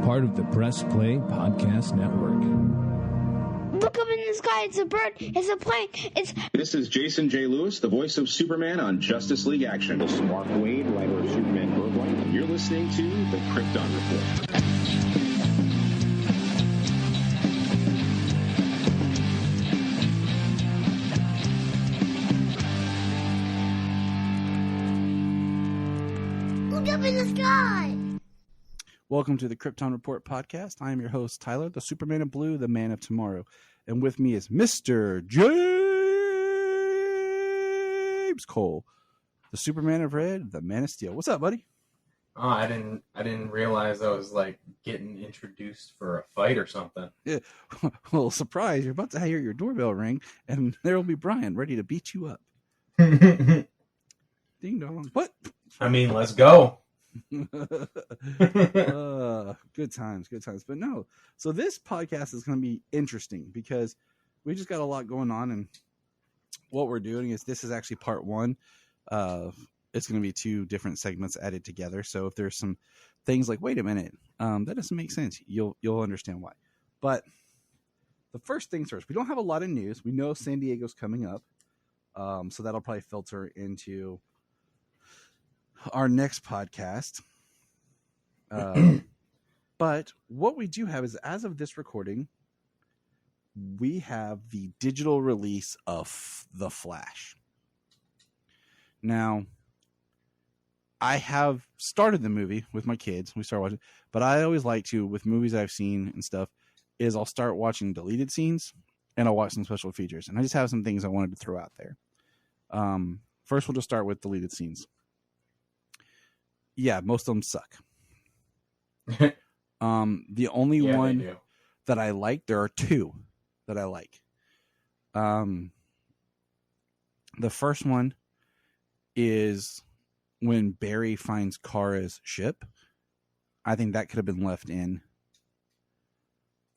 part of the Press Play Podcast Network. Look up in the sky. It's a bird. It's a plane. This is Jason J. Lewis, the voice of Superman on Justice League Action. This is Mark Wade, writer of Superman Birthright, and you're listening to The Krypton Report. Look up in the sky. Welcome to the Krypton Report podcast. I am your host, Tyler, the Superman of Blue, the Man of Tomorrow. And with me is Mr. James Cole, the Superman of Red, the Man of Steel. What's up, buddy? Oh, I didn't realize I was like getting introduced for a fight or something. Yeah. Well, surprise, you're about to hear your doorbell ring, and there will be Brian ready to beat you up. Ding dong. What? I mean, let's go. Good times. But no, so this podcast is going to be interesting because we just got a lot going on, and what we're doing is this is actually part one. It's going to be two different segments added together. So if there's some things like, wait a minute, that doesn't make sense, you'll understand why. But the first things first, we don't have a lot of news. We know San Diego's coming up, so that'll probably filter into our next podcast. But what we do have is, as of this recording, we have the digital release of The Flash. Now, I have started the movie with my kids. We started watching, but I always like to, with movies I've seen and stuff, is I'll start watching deleted scenes and I'll watch some special features. And I just have some things I wanted to throw out there. First, we'll just start with deleted scenes. Yeah, most of them suck. The only one that I like, there are two that I like. The first one is when Barry finds Kara's ship. I think that could have been left in.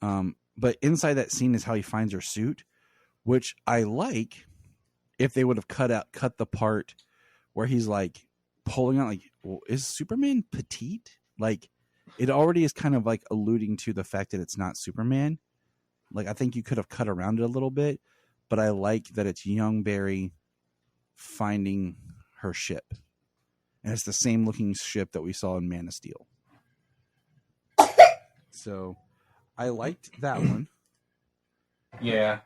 But inside that scene is how he finds her suit, which I like if they would have cut the part where he's like pulling out, like, well, is Superman petite? Like, it already is kind of like alluding to the fact that it's not Superman. Like, I think you could have cut around it a little bit, but I like that it's young Barry finding her ship. And it's the same looking ship that we saw in Man of Steel. So I liked that one. Yeah.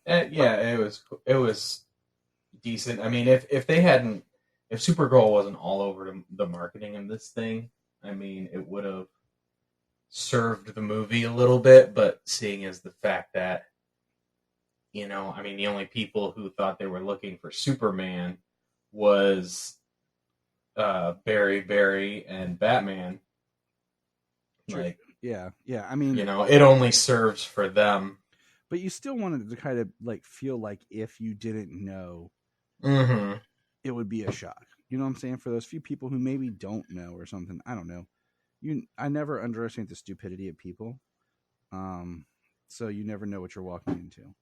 It was decent. I mean, if Supergirl wasn't all over the marketing of this thing, I mean, it would have served the movie a little bit, but seeing as the fact that, you know, I mean, the only people who thought they were looking for Superman was Barry, and Batman. Sure. Like, yeah. I mean, you know, it only serves for them. But you still wanted to kind of like feel like if you didn't know, it would be a shock. You know what I'm saying? For those few people who maybe don't know or something, I don't know. I never underestimate the stupidity of people. So you never know what you're walking into.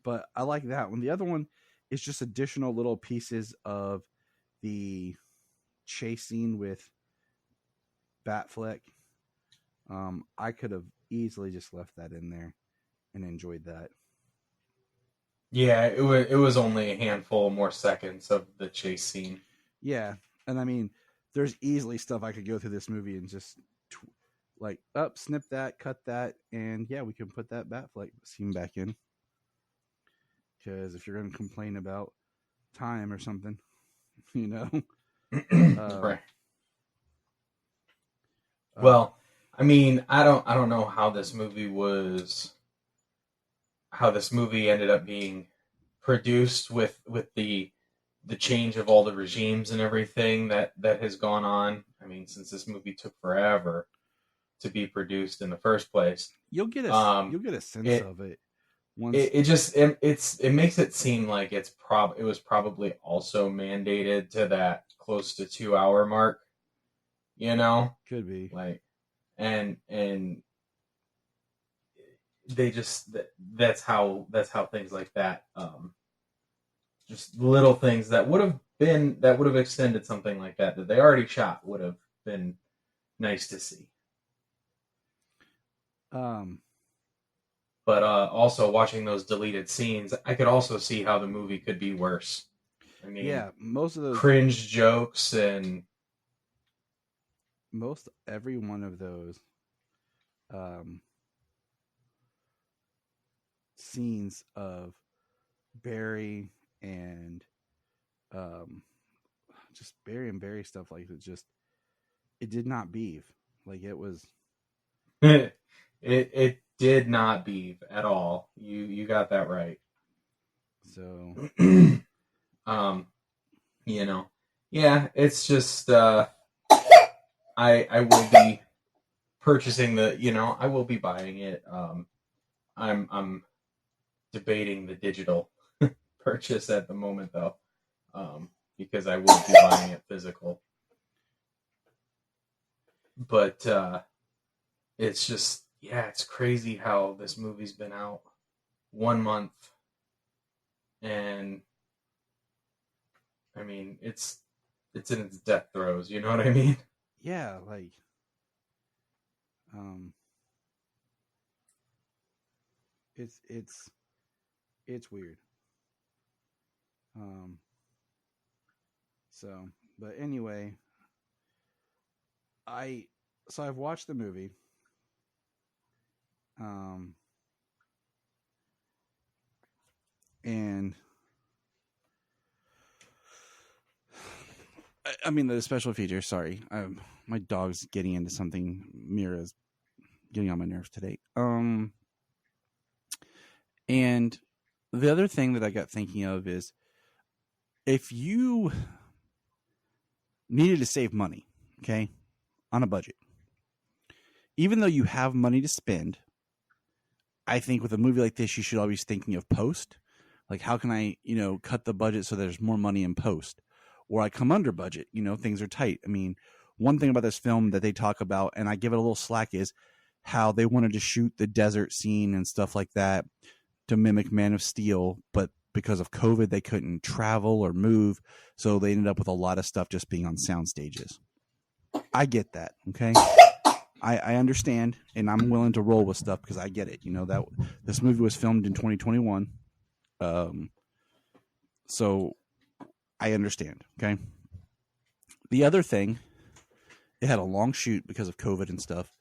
But I like that one. The other one is just additional little pieces of the chase scene with Batfleck. I could have easily just left that in there and enjoyed that. Yeah, it was only a handful more seconds of the chase scene. Yeah, and I mean, there's easily stuff I could go through this movie and just snip that, cut that, and yeah, we can put that Batfleck scene back in. Because if you're going to complain about time or something, you know. Right. Well, I mean, I don't know how this movie ended up being produced with the change of all the regimes and everything that has gone on. I mean, since this movie took forever to be produced in the first place, you'll get a sense of it. Once it makes it seem like it was probably also mandated to that close to 2 hour mark. You know, could be like, and they just that's how things like that, just little things that would have extended something like that they already shot would have been nice to see. But also watching those deleted scenes, I could also see how the movie could be worse. I mean, yeah, most of those cringe jokes and every one of those scenes of Barry and just Barry and Barry stuff, like it did not beef. Like it was it did not beef at all. You got that right. So you know, yeah, it's just I will be purchasing I will be buying it. I'm debating the digital purchase at the moment though, because I will be buying it physical. But it's just, it's crazy how this movie's been out 1 month, and I mean it's in its death throes. You know what I mean? Yeah, like it's weird. So, but anyway, I've watched the movie. And I mean the special features. Sorry, my dog's getting into something. Mira's getting on my nerves today. And the other thing that I got thinking of is if you needed to save money, okay, on a budget, even though you have money to spend, I think with a movie like this, you should always be thinking of post. Like, how can I, cut the budget so there's more money in post? Or I come under budget, things are tight. I mean, one thing about this film that they talk about, and I give it a little slack, is how they wanted to shoot the desert scene and stuff like that to mimic Man of Steel, but because of COVID, they couldn't travel or move, so they ended up with a lot of stuff just being on sound stages. I get that, okay? I understand, and I'm willing to roll with stuff because I get it. That this movie was filmed in 2021, so I understand, okay? The other thing, it had a long shoot because of COVID and stuff.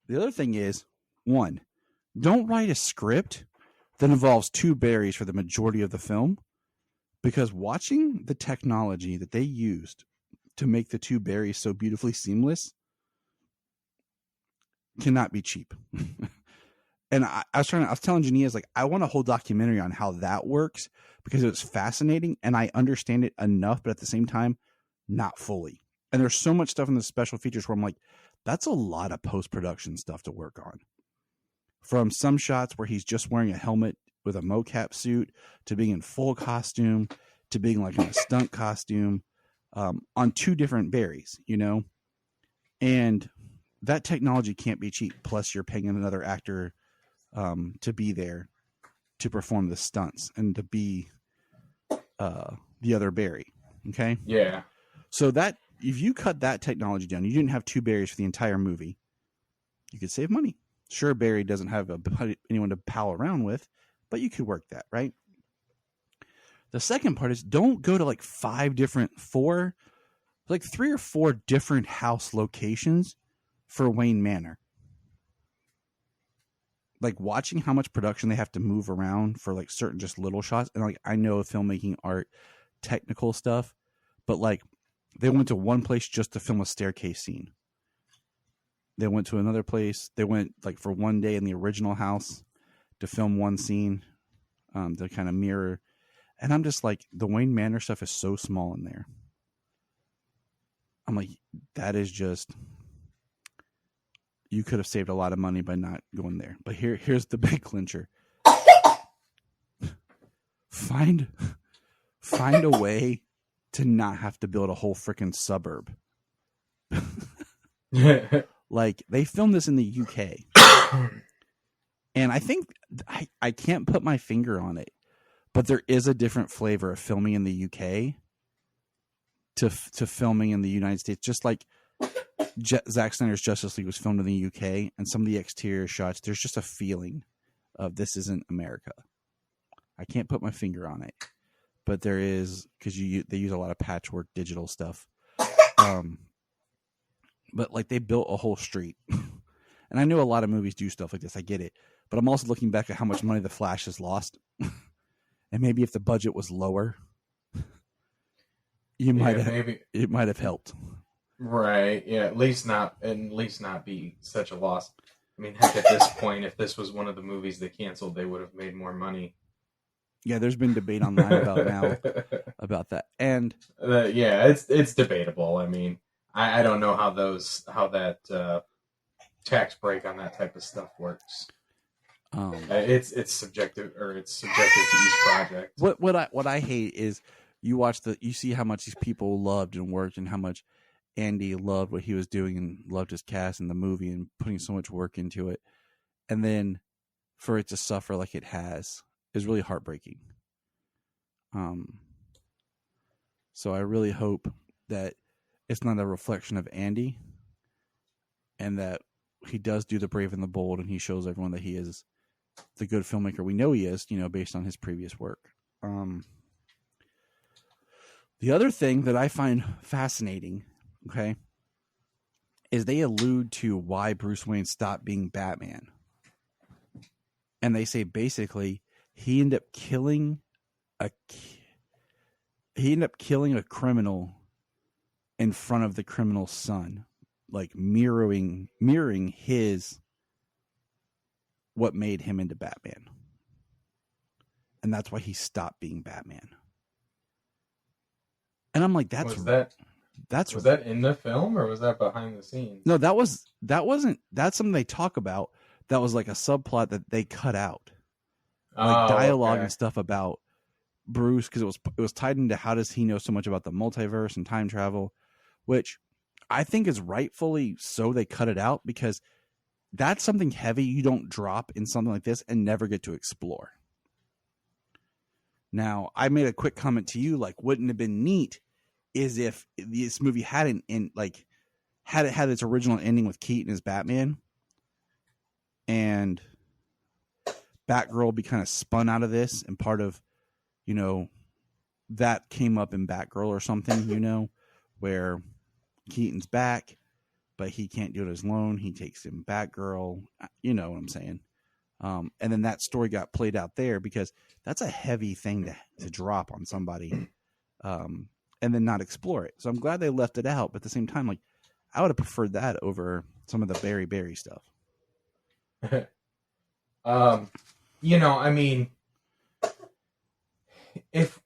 The other thing is, one, don't write a script that involves two Barrys for the majority of the film, because watching the technology that they used to make the two Barrys so beautifully seamless cannot be cheap. And I was telling Jania, like, I want a whole documentary on how that works because it was fascinating and I understand it enough, but at the same time, not fully. And there's so much stuff in the special features where I'm like, that's a lot of post-production stuff to work on. From some shots where he's just wearing a helmet with a mocap suit, to being in full costume, to being like in a stunt costume, on two different Barrys, and that technology can't be cheap. Plus you're paying another actor to be there to perform the stunts and to be the other Barry. Okay. Yeah. So that if you cut that technology down, you didn't have two Barrys for the entire movie, you could save money. Sure, Barry doesn't have anyone to pal around with, but you could work that, right? The second part is don't go to like 3 or 4 different house locations for Wayne Manor. Like watching how much production they have to move around for like certain just little shots. And like, I know filmmaking art, technical stuff, but like they went to one place just to film a staircase scene. They went to another place. They went like for one day in the original house to film one scene to kind of mirror. And I'm just like, the Wayne Manor stuff is so small in there. I'm like, that is just, you could have saved a lot of money by not going there. But here's the big clincher. Find a way to not have to build a whole freaking suburb. Like, they filmed this in the UK. And I think, I can't put my finger on it, but there is a different flavor of filming in the UK to filming in the United States. Just like Zack Snyder's Justice League was filmed in the UK, and some of the exterior shots, there's just a feeling of this isn't America. I can't put my finger on it, but there is, because they use a lot of patchwork digital stuff. But like they built a whole street, and I know a lot of movies do stuff like this. I get it, but I'm also looking back at how much money The Flash has lost, and maybe if the budget was lower, it might have helped. Right. Yeah. At least not be such a loss. I mean, heck, at this point, if this was one of the movies they canceled, they would have made more money. Yeah, there's been debate online about that, and yeah, it's debatable. I mean, I don't know how that tax break on that type of stuff works. It's subjective, or it's subjective to each project. What I hate is you see how much these people loved and worked, and how much Andy loved what he was doing and loved his cast in the movie and putting so much work into it, and then for it to suffer like it has is really heartbreaking. So I really hope that it's not a reflection of Andy, and that he does do the brave and the bold, and he shows everyone that he is the good filmmaker we know he is, based on his previous work. The other thing that I find fascinating, okay, is they allude to why Bruce Wayne stopped being Batman. And they say basically he ended up killing a criminal in front of the criminal's son, like mirroring what made him into Batman. And that's why he stopped being Batman. And I'm like, was that in the film, or was that behind the scenes? No, that's something they talk about. That was like a subplot that they cut out, like dialogue and stuff about Bruce, because it was tied into how does he know so much about the multiverse and time travel, which I think is rightfully so. They cut it out because that's something heavy you don't drop in something like this and never get to explore. Now, I made a quick comment to you, like, wouldn't it have been neat is if this movie had its original ending with Keaton as Batman, and Batgirl be kind of spun out of this, and part of, that came up in Batgirl or something, where Keaton's back, but he can't do it as alone. He takes in Batgirl. You know what I'm saying? And then that story got played out there, because that's a heavy thing to drop on somebody, and then not explore it. So I'm glad they left it out, but at the same time, like, I would have preferred that over some of the Barry stuff. I mean, if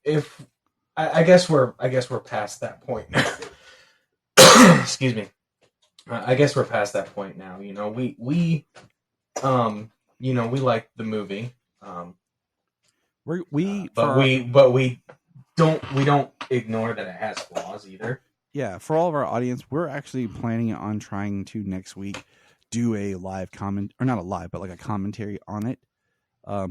I guess we're past that point now. Excuse me. I guess we're past that point now. We like the movie. We don't ignore that it has flaws either. Yeah, for all of our audience, we're actually planning on trying to next week do a live comment, or not a live, but like a commentary on it.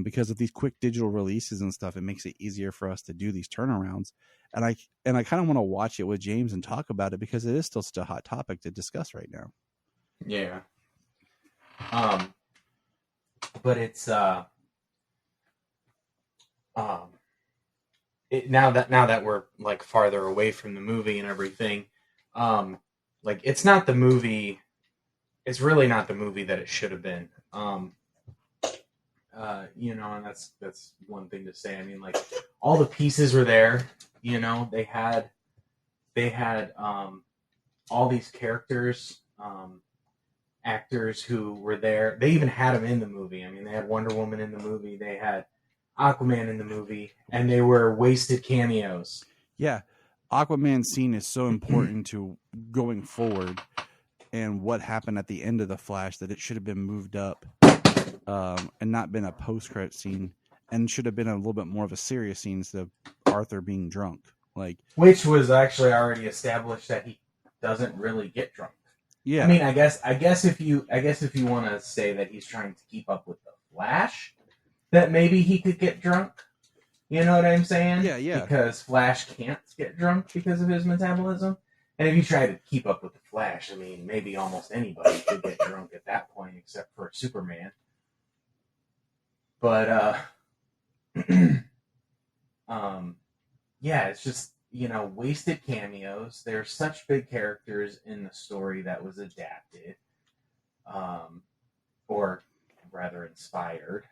Because of these quick digital releases and stuff, it makes it easier for us to do these turnarounds. And I kind of want to watch it with James and talk about it, because it is still such a hot topic to discuss right now. Yeah. But it's now that we're like farther away from the movie and everything, like it's not the movie. It's really not the movie that it should have been. And that's one thing to say. I mean, like, all the pieces were there. They had all these characters, actors who were there. They even had them in the movie. I mean, they had Wonder Woman in the movie. They had Aquaman in the movie, and they were wasted cameos. Yeah, Aquaman's scene is so important to going forward, and what happened at the end of The Flash, that it should have been moved up, and not been a post-credit scene, and should have been a little bit more of a serious scene instead of Arthur being drunk. Which was actually already established that he doesn't really get drunk. Yeah. I mean, I guess if you want to say that he's trying to keep up with the Flash, that maybe he could get drunk. You know what I'm saying? Yeah. Because Flash can't get drunk because of his metabolism. And if you try to keep up with the Flash, I mean, maybe almost anybody could get drunk at that point, except for Superman. But yeah, it's just, wasted cameos. There's such big characters in the story that was adapted, or rather inspired.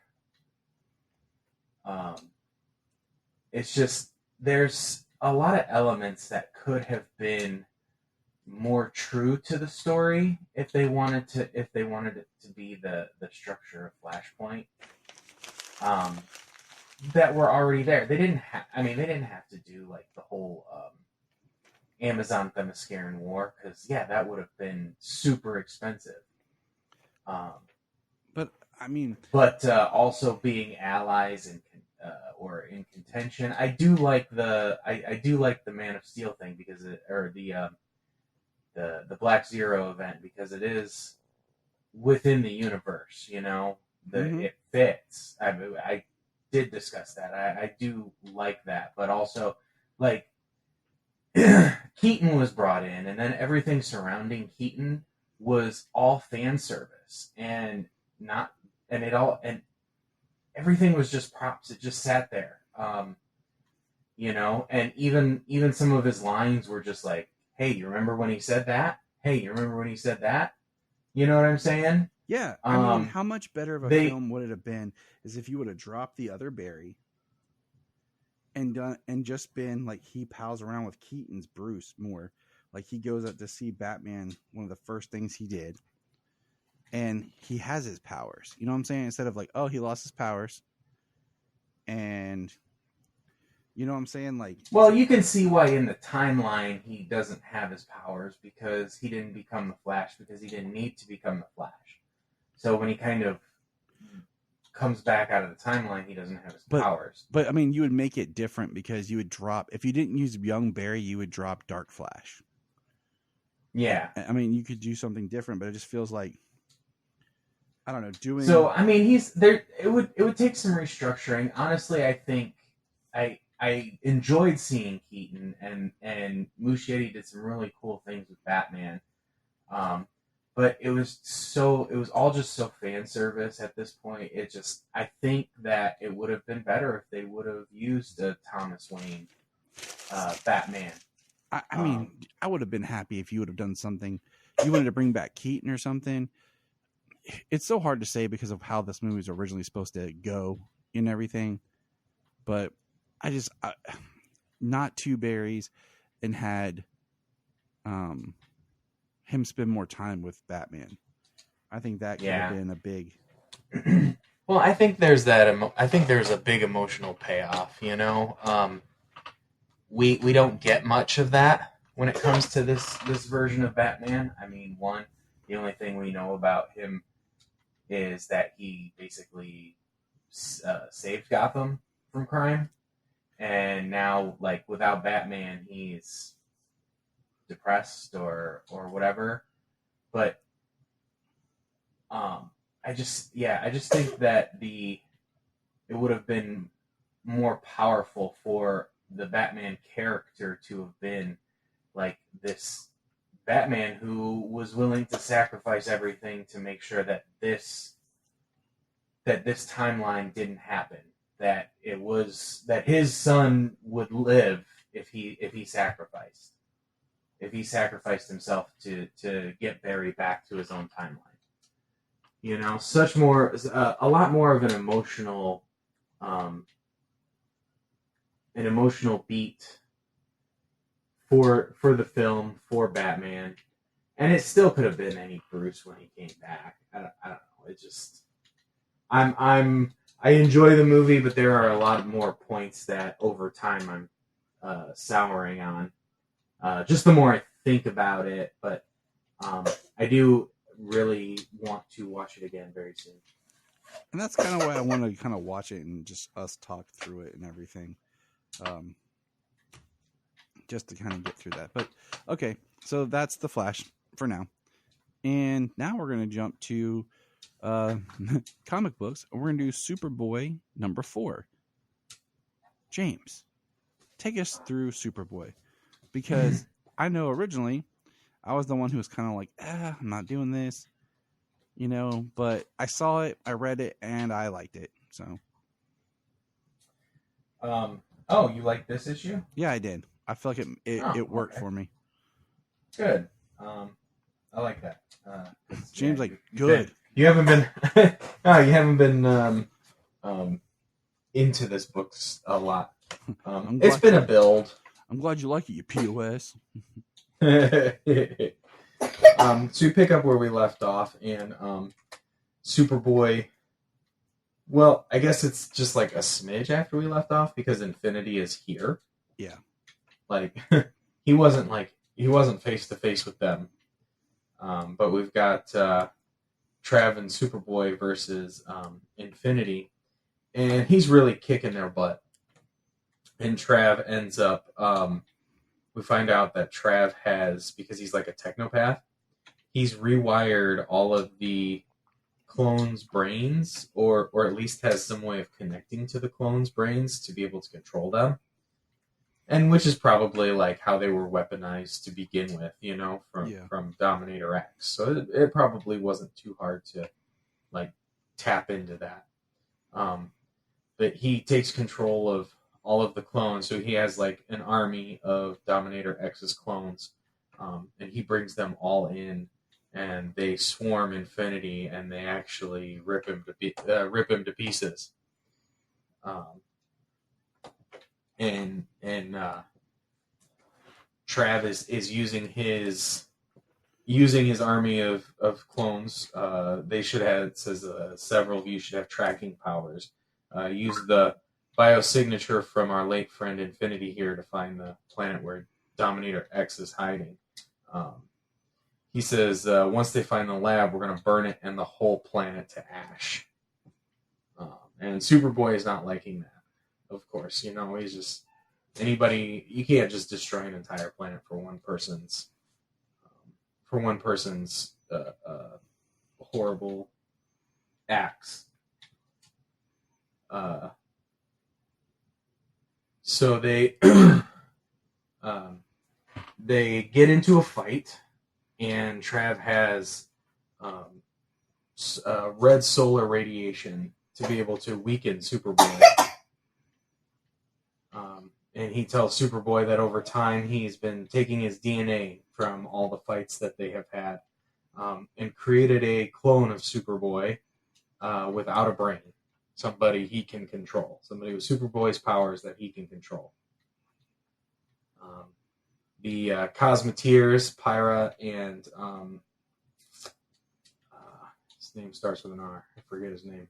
It's just, there's a lot of elements that could have been more true to the story if they wanted it to be the structure of Flashpoint. That were already there. They didn't have to do like the whole Amazon Themysciran War, because that would have been super expensive. But also being allies and or in contention. I do like the Man of Steel thing because the Black Zero event, because it is within the universe. It fits. I did discuss that. I do like that, but also like Keaton was brought in, and then everything surrounding Keaton was all fan service and everything was just props. It just sat there, and even some of his lines were just like, "Hey, you remember when he said that? Hey, you remember when he said that?" You know what I'm saying? Yeah, I mean, how much better of a film would it have been is if you would have dropped the other Barry and just been like he pals around with Keaton's Bruce more, like he goes up to see Batman. One of the first things he did, and he has his powers. You know what I'm saying? Instead of like, oh, he lost his powers, and you know what I'm saying? Like, well, you can see why in the timeline he doesn't have his powers, because he didn't become the Flash because he didn't need to become the Flash. So when he kind of comes back out of the timeline, he doesn't have his powers. But I mean, you would make it different because you would drop, if you didn't use Young Barry, you would drop Dark Flash. Yeah. I mean, you could do something different, but it just feels like, I don't know, doing. So I mean, he's there. It would take some restructuring. Honestly, I think I enjoyed seeing Keaton, and Muschietti did some really cool things with Batman. But it was all just so fan service at this point. I think that it would have been better if they would have used a Thomas Wayne Batman. I mean, I would have been happy if you would have done something. You wanted to bring back Keaton or something. It's so hard to say because of how this movie was originally supposed to go and everything. But not two Barrys, and had him spend more time with Batman. I think that could have been a big. Well, I think there's that. I think there's a big emotional payoff. We don't get much of that when it comes to this version of Batman. I mean, the only thing we know about him is that he basically saved Gotham from crime, and now, like, without Batman, he's depressed or whatever. But I just think that it would have been more powerful for the Batman character to have been like this Batman who was willing to sacrifice everything to make sure that this timeline didn't happen, that his son would live if he sacrificed himself to get Barry back to his own timeline. A lot more of an emotional beat for the film, for Batman, and it still could have been any Bruce when he came back. I don't know. It just, I enjoy the movie, but there are a lot more points that over time I'm souring on. Just the more I think about it, but I do really want to watch it again very soon. And that's kind of why I want to kind of watch it and just us talk through it and everything. Just to kind of get through that. But okay, so that's The Flash for now. And now we're going to jump to comic books. And we're going to do Superboy number 4. James, take us through Superboy. Because I know originally I was the one who was kind of like, I'm not doing this, but I saw it, I read it, and I liked it. So. Oh, you like this issue? Yeah, I did. I feel like it worked for me. Good. I like that. James, good. You haven't been. No, you haven't been into this book a lot. It's been a build. I'm glad you like it, you POS. So we pick up where we left off, and Superboy. Well, I guess it's just like a smidge after we left off because Infinity is here. Yeah. Like he wasn't face to face with them. But we've got Trav and Superboy versus Infinity, and he's really kicking their butt. And Trav ends up, we find out that Trav has, because he's like a technopath, he's rewired all of the clones' brains, or at least has some way of connecting to the clones' brains to be able to control them. And which is probably like how they were weaponized to begin with, from Dominator X. So it probably wasn't too hard to like tap into that. But he takes control of all of the clones, so he has like an army of Dominator X's clones, and he brings them all in, and they swarm Infinity, and they actually rip him to pieces. And Trav is using his army of clones. They should have, it says several of you should have tracking powers. Use the biosignature from our late friend Infinity here to find the planet where Dominator X is hiding. He says once they find the lab, we're going to burn it and the whole planet to ash. And Superboy is not liking that. Of course, he's just anybody. You can't just destroy an entire planet for one person's horrible acts. So they they get into a fight, and Trav has red solar radiation to be able to weaken Superboy. And he tells Superboy that over time he's been taking his DNA from all the fights that they have had, and created a clone of Superboy without a brain. Somebody he can control. Somebody with Superboy's powers that he can control. The Cosmeteers, Pyra, and his name starts with an R. I forget his name.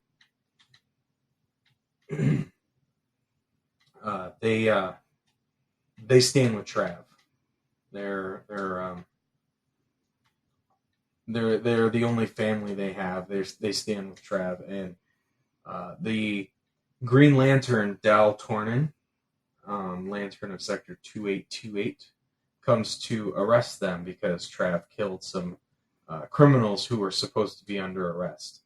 They stand with Trav. They're the only family they have. They stand with Trav, and the Green Lantern, Dal Tornin, Lantern of Sector 2828, comes to arrest them because Trav killed some criminals who were supposed to be under arrest.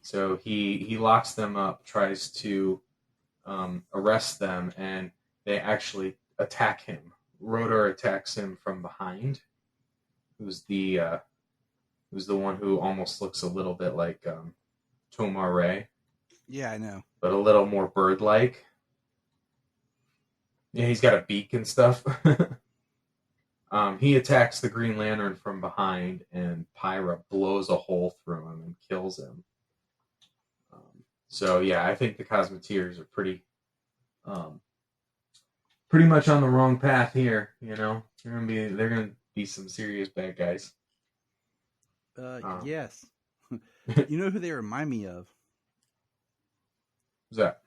So he locks them up, tries to arrest them, and they actually attack him. Rotor attacks him from behind. Who's the one who almost looks a little bit like Tomar Ray. Yeah, I know. But a little more bird-like. Yeah, he's got a beak and stuff. He attacks the Green Lantern from behind, and Pyra blows a hole through him and kills him. So yeah, I think the Cosmeteers are pretty much on the wrong path here. They're gonna be some serious bad guys. Yes. You know who they remind me of? Who's that?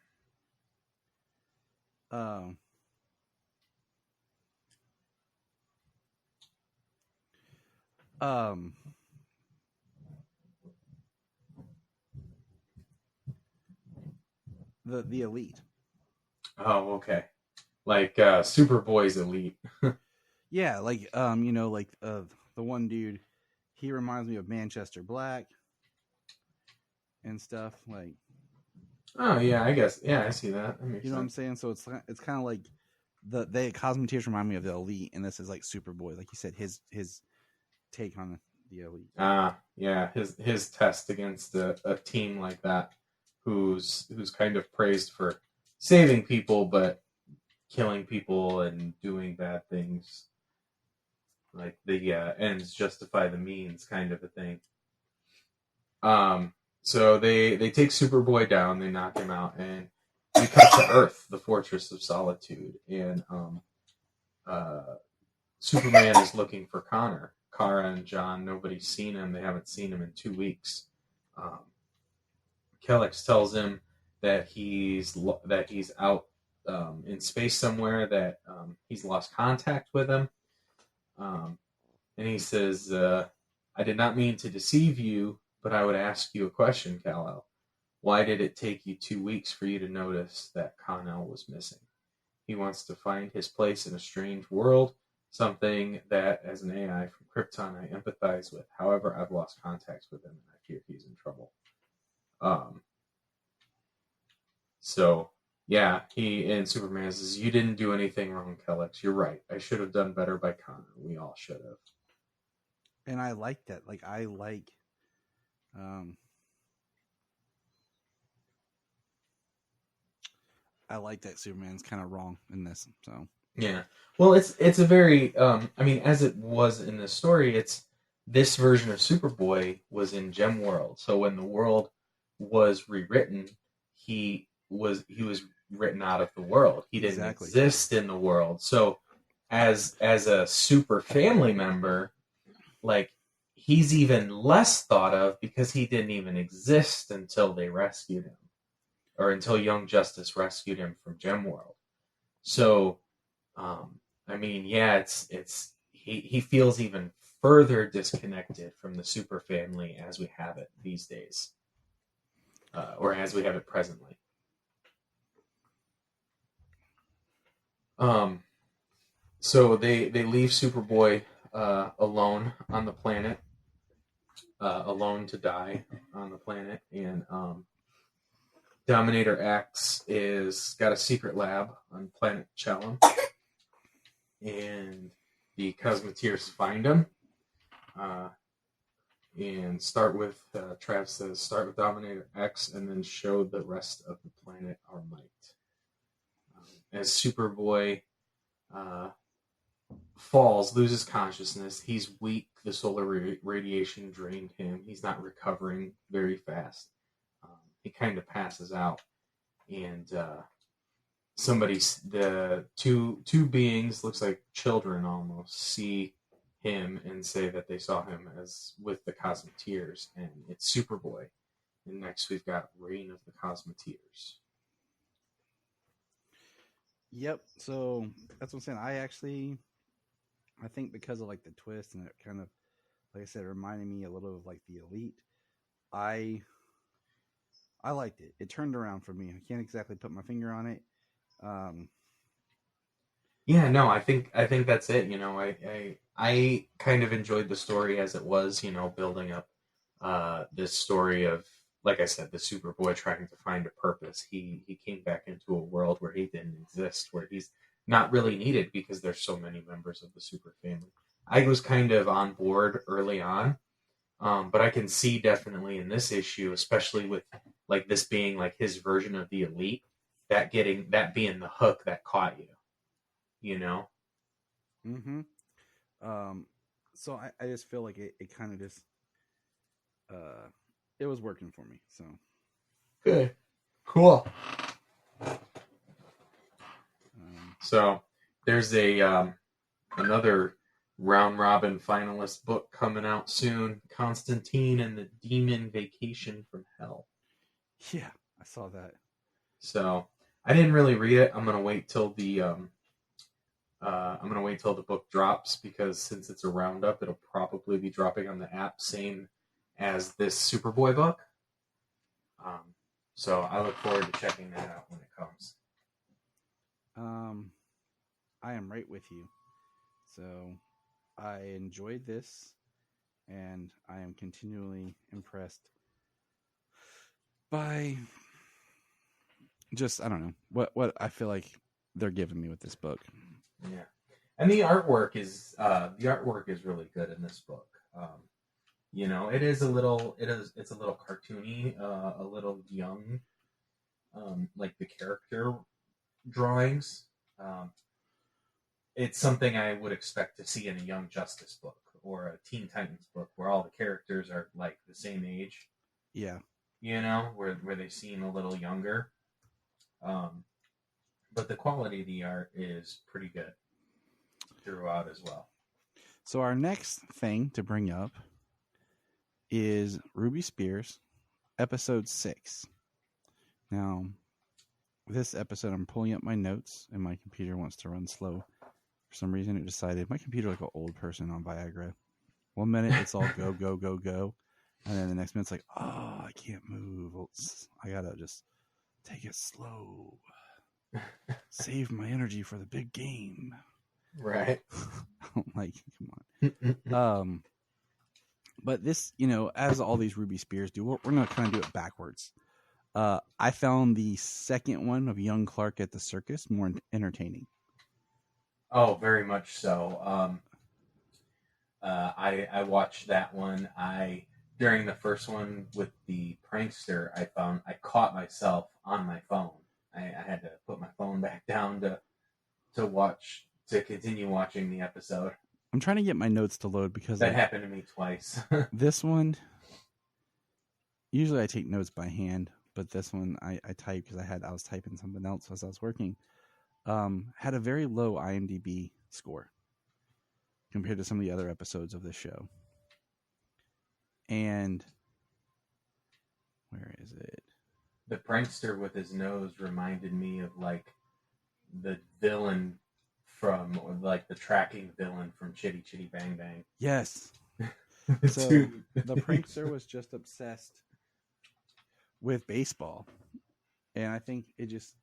The Elite. Oh, okay. Like Superboy's Elite. Yeah, like the one dude, he reminds me of Manchester Black and stuff. Like, oh yeah, I guess, yeah, I see that. That makes you know sense. what I'm saying? So it's kind of like the Cosmoteers remind me of the Elite, and this is like Superboy, like you said, his take on the Elite. Yeah, his test against a team like that, who's kind of praised for saving people, but killing people and doing bad things. Like the ends justify the means kind of a thing. So they take Superboy down, they knock him out, and we cut to Earth, the Fortress of Solitude, and Superman is looking for Connor. Kara and John, nobody's seen him. They haven't seen him in 2 weeks. Kelex tells him that he's out in space somewhere, that he's lost contact with him. And he says, I did not mean to deceive you, but I would ask you a question, Kal-El. Why did it take you 2 weeks for you to notice that Kon-El was missing? He wants to find his place in a strange world, something that, as an AI from Krypton, I empathize with. However, I've lost contact with him, and I fear he's in trouble. So, yeah, he and Superman says, you didn't do anything wrong, Kelex. You're right. I should have done better by Connor. We all should have. And I like that. Like, I like that Superman's kind of wrong in this. So yeah, well, it's a very I mean, as it was in the story, it's this version of Superboy was in Gem World. So when the world was rewritten, he was written out of the world. He didn't exist in the world. So as a super family member, like, he's even less thought of because he didn't even exist until they rescued him, or until Young Justice rescued him from Gem World. So, I mean, yeah, it's he feels even further disconnected from the super family as we have it these days, or as we have it presently. So they leave Superboy alone on the planet, alone to die on the planet, and Dominator X is got a secret lab on planet Chelum, and the Cosmoteers find him, and start with Trav says start with Dominator X and then show the rest of the planet our might. As Superboy falls, loses consciousness, he's weak. The solar radiation drained him. He's not recovering very fast. He kind of passes out, and the two beings, looks like children almost, see him and say that they saw him as with the Cosmoteers, and it's Superboy. And next we've got Reign of the Cosmoteers. Yep. So that's what I'm saying. I think because of like the twist, and it kind of, like I said, reminded me a little of like the Elite. I liked it. It turned around for me. I can't exactly put my finger on it. Yeah, no, I think that's it. You know, I kind of enjoyed the story as it was. You know, building up this story of, like I said, the Superboy trying to find a purpose. He came back into a world where he didn't exist, where he's not really needed because there's so many members of the super family. I was kind of on board early on, but I can see definitely in this issue, especially with like this being like his version of the Elite, that being the hook that caught you, you know? Mm-hmm. So I just feel like it kind of just it was working for me. So good, cool. So there's another round robin finalist book coming out soon, Constantine and the Demon Vacation from Hell. Yeah, I saw that. So I didn't really read it. I'm gonna wait till the book drops, because since it's a roundup, it'll probably be dropping on the app, same as this Superboy book. So I look forward to checking that out when it comes. I am right with you. So I enjoyed this, and I am continually impressed by just, I don't know, what I feel like they're giving me with this book. Yeah, and the artwork is really good in this book. It's a little cartoony, a little young, like the character drawings. It's something I would expect to see in a Young Justice book or a Teen Titans book, where all the characters are like the same age. Yeah, where they seem a little younger. But the quality of the art is pretty good throughout as well. So our next thing to bring up is Ruby Spears, episode 6. Now, this episode, I'm pulling up my notes, and my computer wants to run slow. For some reason, it decided, my computer like an old person on Viagra. 1 minute, it's all go, go, go, go. And then the next minute, it's like, oh, I can't move. I gotta just take it slow. Save my energy for the big game. Right. I'm like, come on. But this, as all these Ruby Spears do, we're going to kind of do it backwards. I found the second one of Young Clark at the circus more entertaining. Oh, very much so. I watched that one. During the first one with the prankster, I caught myself on my phone. I had to put my phone back down to continue watching the episode. I'm trying to get my notes to load because that happened to me twice. This one, usually I take notes by hand, but this one I type because I was typing something else as I was working. Had a very low IMDb score compared to some of the other episodes of this show. And where is it? The prankster with his nose reminded me of like the villain from, or like the tracking villain from Chitty Chitty Bang Bang. Yes. So the prankster was just obsessed with baseball, and I think it just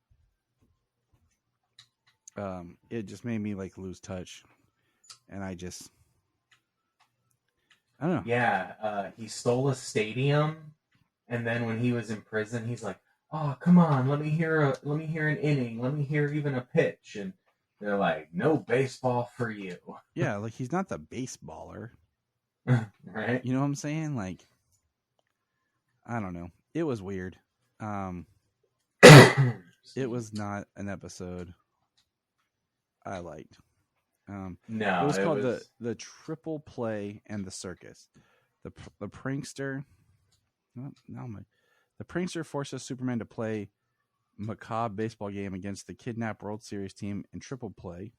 made me like lose touch, and I don't know. Yeah, he stole a stadium, and then when he was in prison, he's like, "Oh, come on, let me hear an inning, let me hear even a pitch," and they're like, "No baseball for you." Yeah, like he's not the baseballer. Right? You know what I'm saying? Like, I don't know. It was weird. It was not an episode I liked. No, it was called the Triple Play and the Circus. The prankster. The prankster forces Superman to play macabre baseball game against the kidnapped World Series team in Triple Play.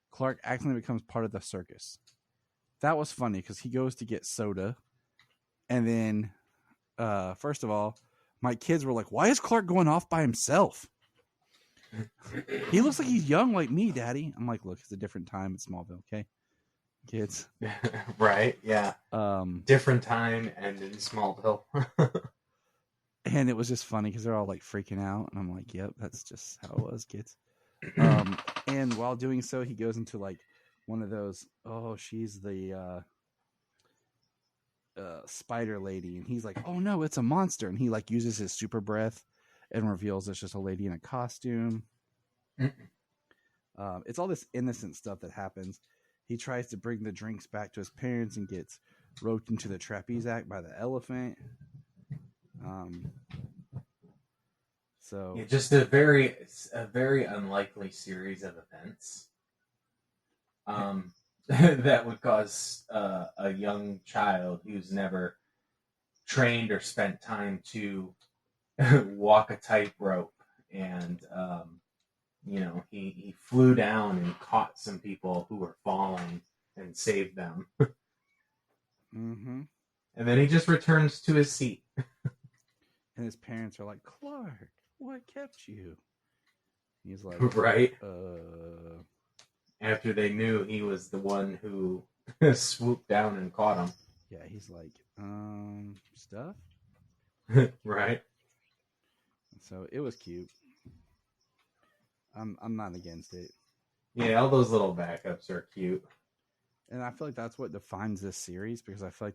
Clark accidentally becomes part of the circus. That was funny because he goes to get soda, and then first of all, my kids were like, "Why is Clark going off by himself? He looks like he's young like me, Daddy." I'm like, "Look, it's a different time at Smallville, okay, kids." Right? Yeah. Different time and in Smallville. And it was just funny because they're all like freaking out, and I'm like, "Yep, that's just how it was, kids." And while doing so, he goes into like one of those, oh, she's the spider lady, and he's like, "Oh no, it's a monster," and he like uses his super breath and reveals it's just a lady in a costume. It's all this innocent stuff that happens. He tries to bring the drinks back to his parents and gets roped into the trapeze act by the elephant. So yeah, just a very unlikely series of events that would cause a young child who's never trained or spent time to walk a tightrope, and he flew down and caught some people who were falling and saved them. Mm-hmm. And then he just returns to his seat. And his parents are like, "Clark, what kept you?" He's like, right. After they knew he was the one who swooped down and caught him. Yeah, he's like, stuff. Right. So it was cute. I'm not against it. Yeah, all those little backups are cute. And I feel like that's what defines this series, because I feel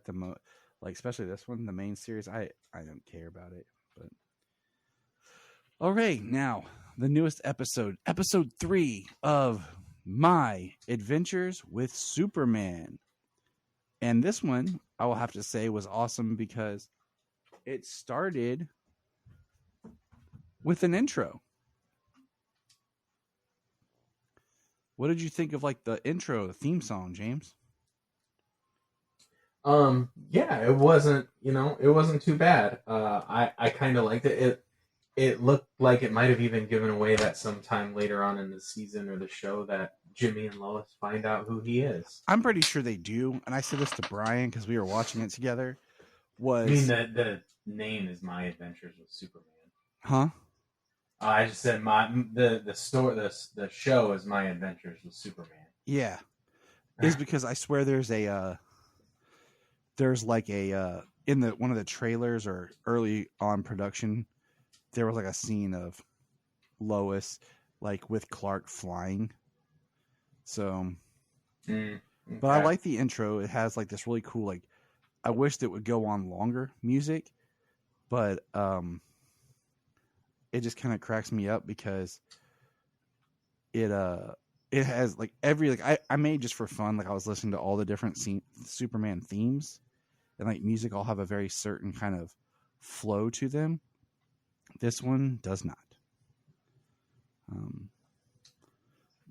like especially this one, the main series, I don't care about it. All right, now the newest episode 3 of My Adventures with Superman. And this one, I will have to say, was awesome because it started with an intro. What did you think of like the intro, the theme song, James? Yeah, it wasn't too bad. I kind of liked it. It looked like it might have even given away that sometime later on in the season or the show that Jimmy and Lois find out who he is. I'm pretty sure they do, and I said this to Brian because we were watching it together. I mean, the name is My Adventures with Superman. Huh? I just said the show is My Adventures with Superman. Yeah, is because I swear there's like a in the one of the trailers or early on production, there was like a scene of Lois like with Clark flying. So, Okay. but I like the intro. It has like this really cool like. I wished it would go on longer music, but it just kind of cracks me up because it has like every like I made just for fun, like I was listening to all the different Superman themes, and like music all have a very certain kind of flow to them. This one does not.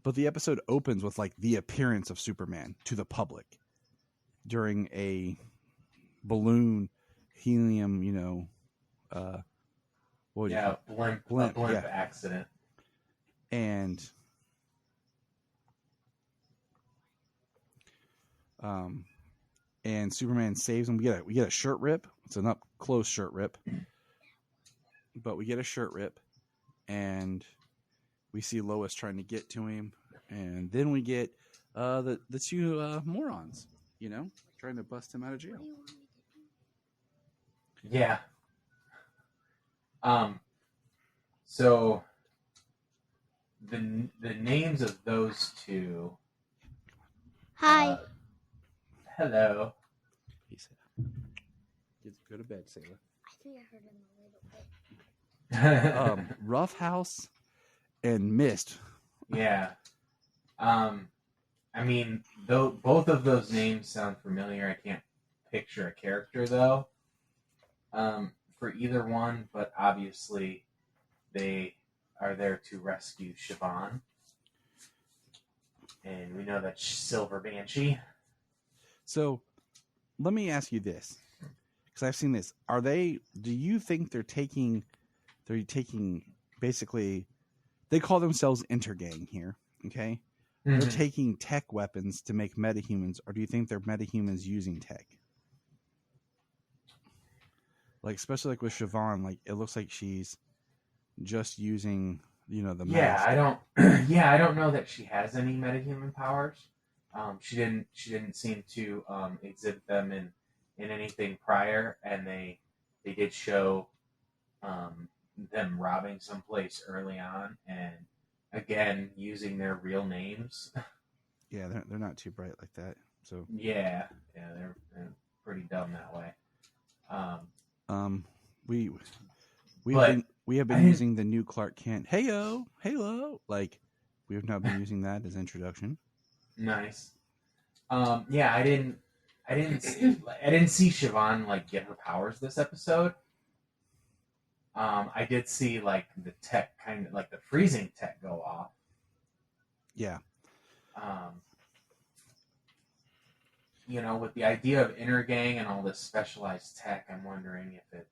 But the episode opens with like the appearance of Superman to the public during a balloon helium, blimp accident. And Superman saves him. We get a shirt rip. It's an up close shirt rip, but we get a shirt rip, and we see Lois trying to get to him, and then we get the two morons, trying to bust him out of jail. Yeah. So the names of those two. Hi. Hello. He said, "Go to bed, Sailor." I think I heard him a little bit. Rough House and Mist. Yeah. I mean, though both of those names sound familiar, I can't picture a character though. For either one, but obviously they are there to rescue Siobhan. And we know that Silver Banshee. So, let me ask you this, because I've seen this. Do you think they're taking basically, they call themselves Intergang here, okay? Mm-hmm. They're taking tech weapons to make metahumans, or do you think they're metahumans using tech? Like, especially like with Siobhan, like it looks like she's just using, the mask. I don't know that she has any metahuman powers. She didn't seem to exhibit them in anything prior, and they did show them robbing someplace early on, and again using their real names. Yeah, they're not too bright like that. So yeah, they're pretty dumb that way. We have been using the new Clark Kent. Halo, like we have not been using that as introduction. Nice. Yeah, I didn't see Siobhan like get her powers this episode. I did see like the tech kind of like the freezing tech go off. Yeah. With the idea of Intergang and all this specialized tech, I'm wondering if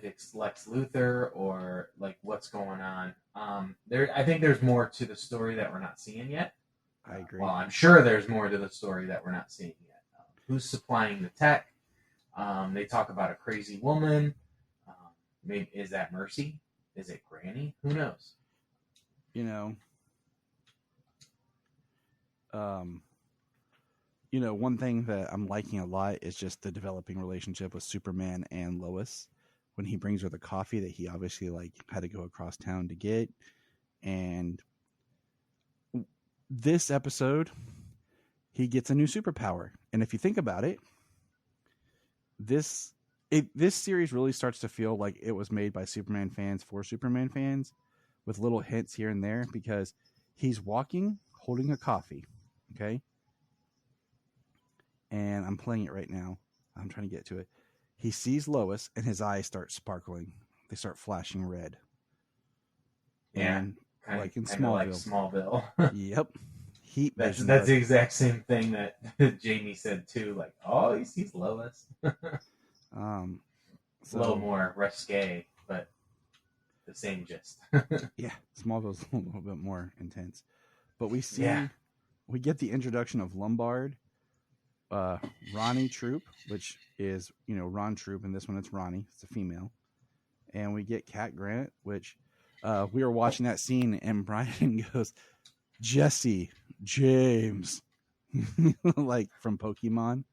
it's Lex Luthor or like what's going on. I think there's more to the story that we're not seeing yet. I agree. Well, I'm sure there's more to the story that we're not seeing yet. Who's supplying the tech? They talk about a crazy woman. Maybe is that Mercy? Is it Granny? Who knows? One thing that I'm liking a lot is just the developing relationship with Superman and Lois. When he brings her the coffee that he obviously like had to go across town to get. And this episode, he gets a new superpower. And if you think about it, this This series really starts to feel like it was made by Superman fans for Superman fans, with little hints here and there, because he's walking holding a coffee, okay? And I'm playing it right now. I'm trying to get to it. He sees Lois and his eyes start sparkling. They start flashing red. Yeah. And like in Like Smallville. Smallville. Yep. Heat That's vision. the exact same thing that Jamie said too. Like, oh, he sees Lois. So, a little more risque, but the same gist. yeah, Smallville's a little bit more intense. But we see, Yeah. we get the introduction of Lombard, Ronnie Troop, which is, Ron Troop, and this one it's Ronnie, it's a female. And we get Cat Granite, which we were watching that scene, and Brian goes, Jesse, James, like from Pokemon.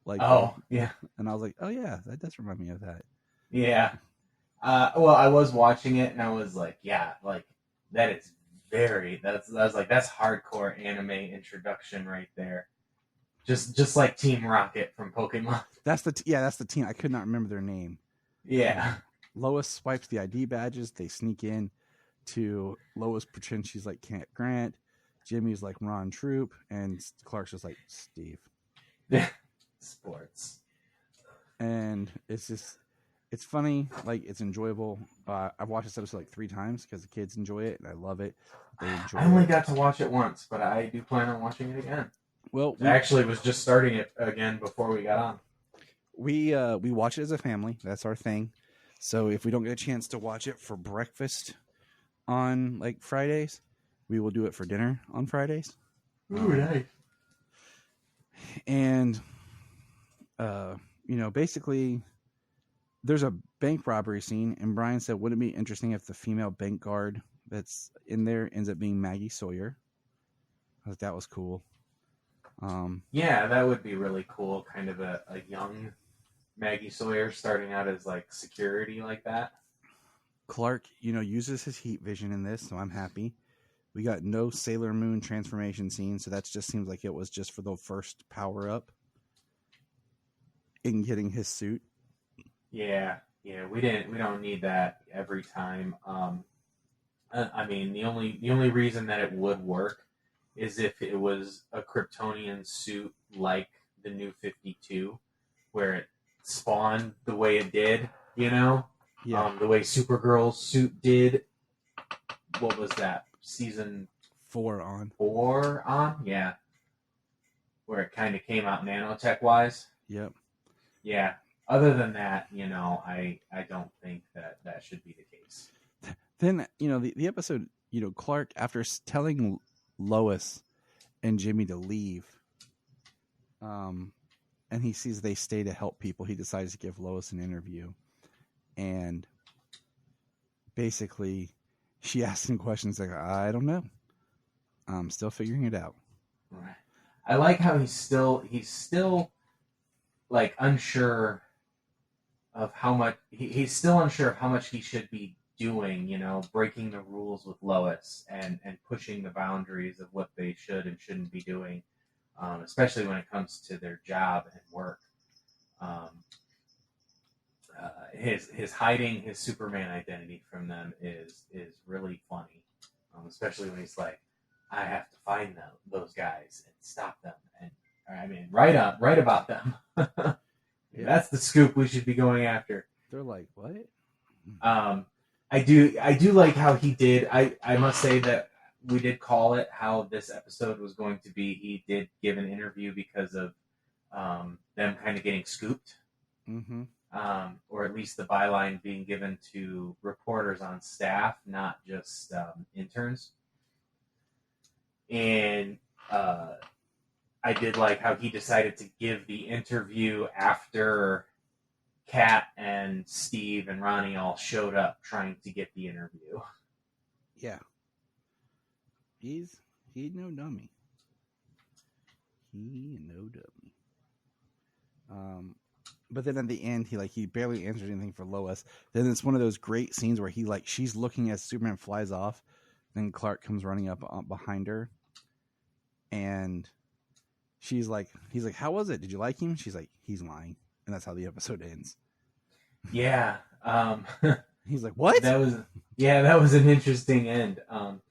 Like, Oh, yeah. And I was like, oh yeah, that does remind me of that. Yeah. Well, I was watching it and I was like, yeah, like that is that's hardcore anime introduction right there. Just like Team Rocket from Pokemon. That's the team. I could not remember their name. Yeah. Lois swipes the ID badges. They sneak in to Lois, pretend she's like Cat Grant. Jimmy's like Ron Troop, and Clark's just like Steve. Sports. And it's funny, like it's enjoyable. I've watched this episode like 3 times because the kids enjoy it and I love it. They enjoy I only it. got to watch it once, but I do plan on watching it again. Well, I actually was just starting it again before we got on. we watch it as a family. That's our thing. So if we don't get a chance to watch it for breakfast on like Fridays, we will do it for dinner on Fridays. Ooh, nice. And basically there's a bank robbery scene, and Brian said, wouldn't it be interesting if the female bank guard that's in there ends up being Maggie Sawyer? I thought that was cool. Yeah, that would be really cool. Kind of a young Maggie Sawyer starting out as like security like that. Clark, uses his heat vision in this, so I'm happy. We got no Sailor Moon transformation scene, so that just seems like it was just for the first power up in getting his suit. Yeah, we don't need that every time. I mean, the only reason that it would work is if it was a Kryptonian suit like the New 52, where it spawned the way it did, Yeah. the way Supergirl's suit did. What was that? Season 4 on. 4 on? Yeah. Where it kind of came out nanotech-wise. Yep. Yeah. Other than that, I don't think that should be the case. Then, the episode, Clark, after telling Lois and Jimmy to leave, and he sees they stay to help people, he decides to give Lois an interview. And basically, she asks him questions like, I don't know. I'm still figuring it out. Right. I like how he's still like unsure of how much he's still unsure of how much he should be doing, breaking the rules with Lois and pushing the boundaries of what they should and shouldn't be doing, especially when it comes to their job and work. His hiding his Superman identity from them is really funny, especially when he's like, I have to find those guys and stop them, and I mean, write about them. Yeah. That's the scoop we should be going after. They're like, what? I do like how he did. I must say that we did call it how this episode was going to be. He did give an interview because of them kind of getting scooped. Mm-hmm. Or at least the byline being given to reporters on staff, not just interns. And I did like how he decided to give the interview after Kat and Steve and Ronnie all showed up trying to get the interview. Yeah. He's no dummy. He no dummy. But then at the end, he barely answered anything for Lois. Then it's one of those great scenes where she's looking as Superman flies off. Then Clark comes running up behind her, and he's like, how was it? Did you like him? She's like, he's lying, and that's how the episode ends. Yeah. He's like, what? That was an interesting end. I'm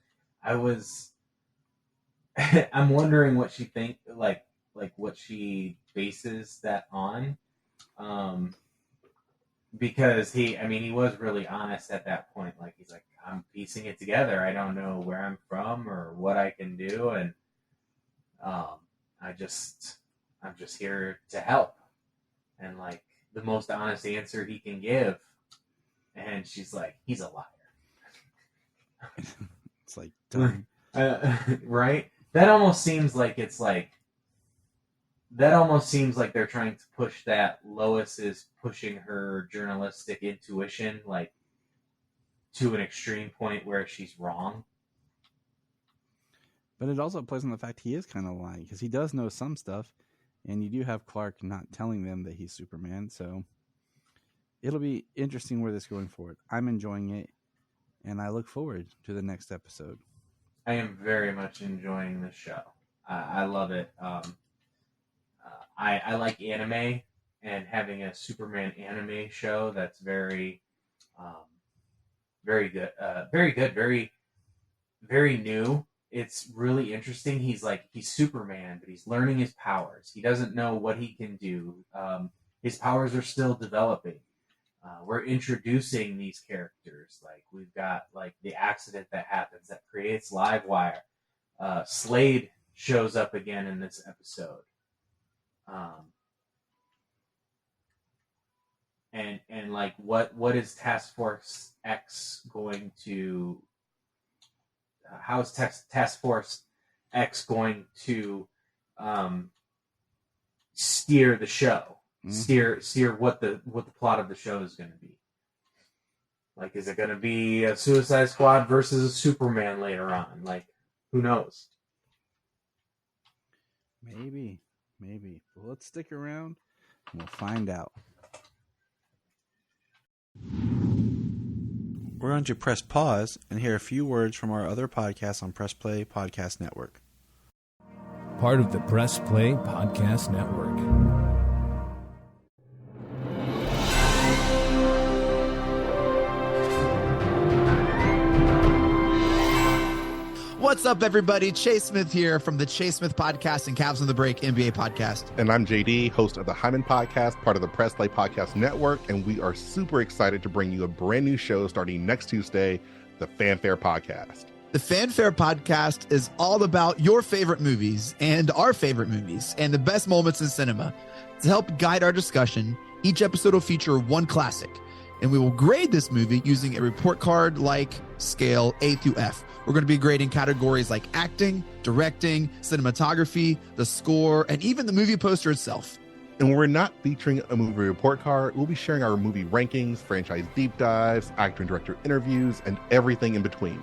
wondering what she like what she bases that on. Because he was really honest at that point. Like, he's like, I'm piecing it together. I don't know where I'm from or what I can do. And, I'm just here to help. And like the most honest answer he can give. And she's like, he's a liar. It's like, done. Right? That almost seems like they're trying to push that Lois is pushing her journalistic intuition like to an extreme point where she's wrong. But it also plays on the fact he is kind of lying because he does know some stuff, and you do have Clark not telling them that he's Superman. So it'll be interesting where this is going forward. I'm enjoying it, and I look forward to the next episode. I am very much enjoying this show. I love it. I like anime, and having a Superman anime show that's very good, very new. It's really interesting. He's Superman, but he's learning his powers. He doesn't know what he can do. His powers are still developing. We're introducing these characters. Like, we've got like the accident that happens that creates Livewire. Slade shows up again in this episode. And like what is Task Force X going to? How is Task Force X going to steer the show? Steer what the plot of the show is going to be. Like, is it going to be a Suicide Squad versus a Superman later on? Like, who knows? Maybe. Well, let's stick around and we'll find out. We're going to press pause and hear a few words from our other podcasts on Press Play Podcast Network. Part of the Press Play Podcast Network. What's up, everybody? Chase Smith here from the Chase Smith Podcast and Cavs on the Break NBA Podcast. And I'm JD, host of the Hyman Podcast, part of the Press Play Podcast Network, and we are super excited to bring you a brand new show starting next Tuesday, the Fanfare Podcast. The Fanfare Podcast is all about your favorite movies and our favorite movies and the best moments in cinema. To help guide our discussion, each episode will feature one classic, and we will grade this movie using a report card-like scale A through F. We're going to be grading categories like acting, directing, cinematography, the score, and even the movie poster itself. And when we're not featuring a movie report card, we'll be sharing our movie rankings, franchise deep dives, actor and director interviews, and everything in between.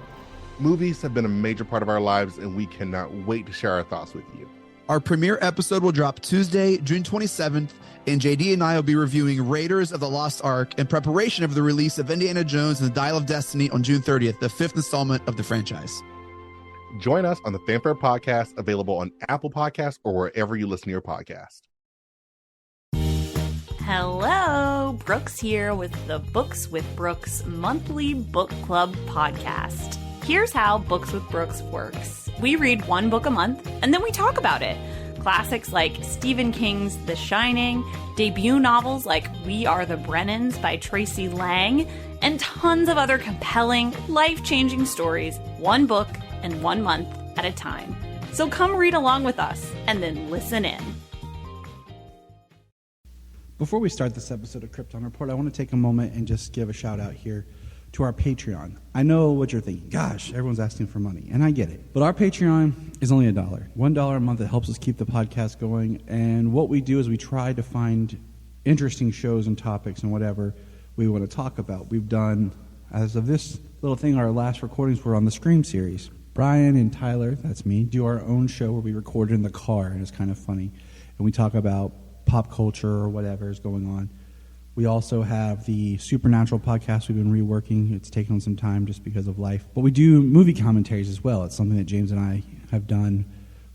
Movies have been a major part of our lives, and we cannot wait to share our thoughts with you. Our premiere episode will drop Tuesday, June 27th, and JD and I will be reviewing Raiders of the Lost Ark in preparation of the release of Indiana Jones and the Dial of Destiny on June 30th, the fifth installment of the franchise. Join us on the Fanfare Podcast, available on Apple Podcasts or wherever you listen to your podcast. Hello, Brooks here with the Books with Brooks monthly book club podcast. Here's how Books with Brooks works. We read one book a month, and then we talk about it. Classics like Stephen King's The Shining, debut novels like We Are the Brennans by Tracy Lang, and tons of other compelling, life-changing stories, one book and 1 month at a time. So come read along with us, and then listen in. Before we start this episode of Krypton Report, I want to take a moment and just give a shout out here to our Patreon. I know what you're thinking. Gosh, everyone's asking for money, and I get it. But our Patreon is only $1. $1 a month. It helps us keep the podcast going. And what we do is we try to find interesting shows and topics and whatever we want to talk about. We've done, as of this little thing, our last recordings were on the Scream series. Brian and Tyler, that's me, do our own show where we record in the car, and it's kind of funny. And we talk about pop culture or whatever is going on. We also have the Supernatural podcast we've been reworking. It's taken on some time just because of life. But we do movie commentaries as well. It's something that James and I have done,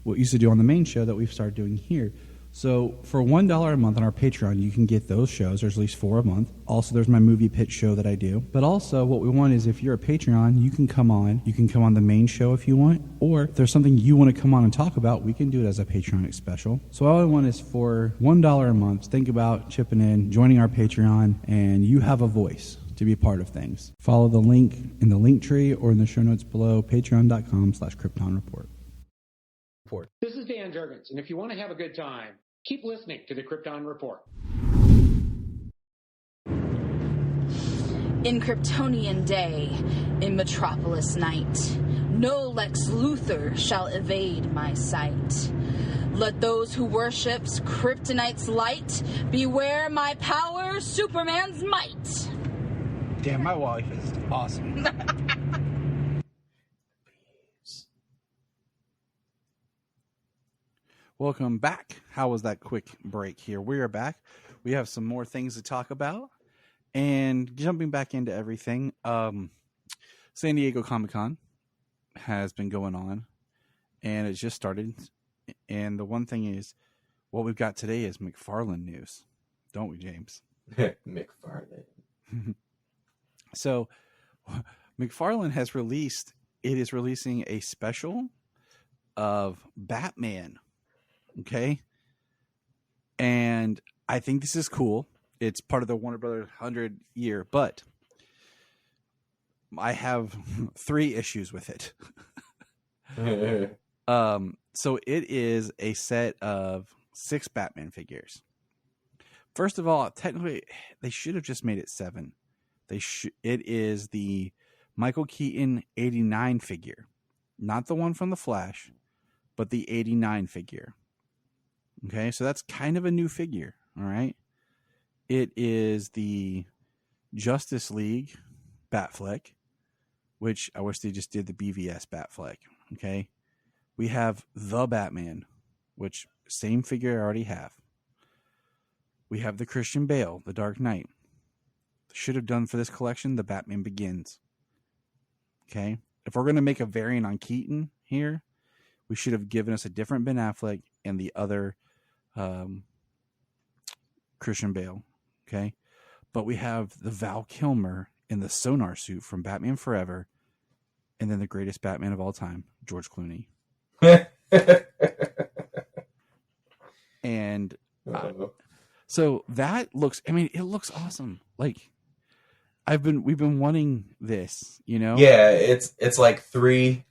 what we used to do on the main show that we've started doing here. So for $1 a month on our Patreon, you can get those shows. There's at least 4 a month. Also, there's my movie pitch show that I do. But also, what we want is if you're a Patreon, you can come on. You can come on the main show if you want. Or if there's something you want to come on and talk about, we can do it as a Patreon special. So all I want is for $1 a month, think about chipping in, joining our Patreon, and you have a voice to be part of things. Follow the link in the link tree or in the show notes below, patreon.com/Krypton Report. This is Dan Jurgens, and if you want to have a good time, keep listening to the Krypton Report. In Kryptonian day, in Metropolis night, no Lex Luthor shall evade my sight. Let those who worships Kryptonite's light beware my power, Superman's might. Damn, my wife is awesome. Welcome back. How was that quick break here? We are back. We have some more things to talk about. And jumping back into everything, San Diego Comic-Con has been going on, and it just started. And the one thing is, what we've got today is McFarlane news, don't we, James? McFarlane. So, McFarlane is releasing a special of Batman. Okay. And I think this is cool. It's part of the Warner Brothers 100 year, but I have 3 issues with it. So it is a set of 6 Batman figures. First of all, technically, they should have just made it 7. It is the Michael Keaton 89 figure, not the one from The Flash, but the 89 figure. Okay, so that's kind of a new figure, all right? It is the Justice League Batfleck, which I wish they just did the BVS Batfleck, okay? We have the Batman, which same figure I already have. We have the Christian Bale, the Dark Knight. Should have done for this collection, the Batman Begins. Okay? If we're going to make a variant on Keaton here, we should have given us a different Ben Affleck and the other Christian Bale. Okay? But we have the Val Kilmer in the sonar suit from Batman Forever, and then the greatest Batman of all time, George Clooney. And so that looks, I mean, it looks awesome. Like, we've been wanting this, you know? Yeah, it's like 3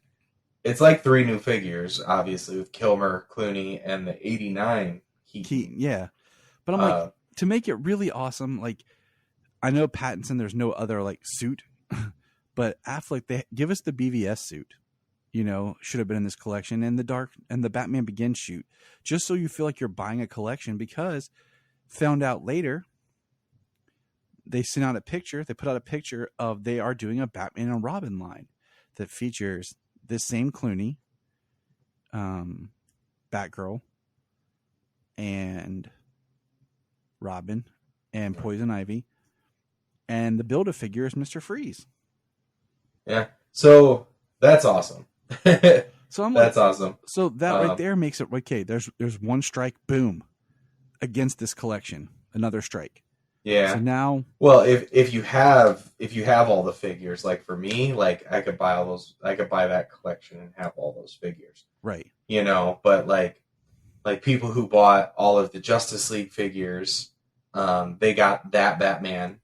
new figures, obviously, with Kilmer, Clooney, and the 89 Keaton. Yeah. But I'm like, to make it really awesome, like, I know Pattinson, there's no other like suit, but Affleck, they give us the BVS suit, you know, should have been in this collection, and the Batman Begins suit, just so you feel like you're buying a collection. Because found out later, they put out a picture of they are doing a Batman and Robin line that features this same Clooney, Batgirl, and Robin, and Poison Ivy, and the Build-A-Figure is Mr. Freeze. Yeah, so that's awesome. So that's awesome. So that right there makes it okay. There's one strike, boom, against this collection, another strike. Yeah. So now, well, if you have all the figures, like for me, like I could buy that collection and have all those figures. Right. You know, but like people who bought all of the Justice League figures, they got that Batman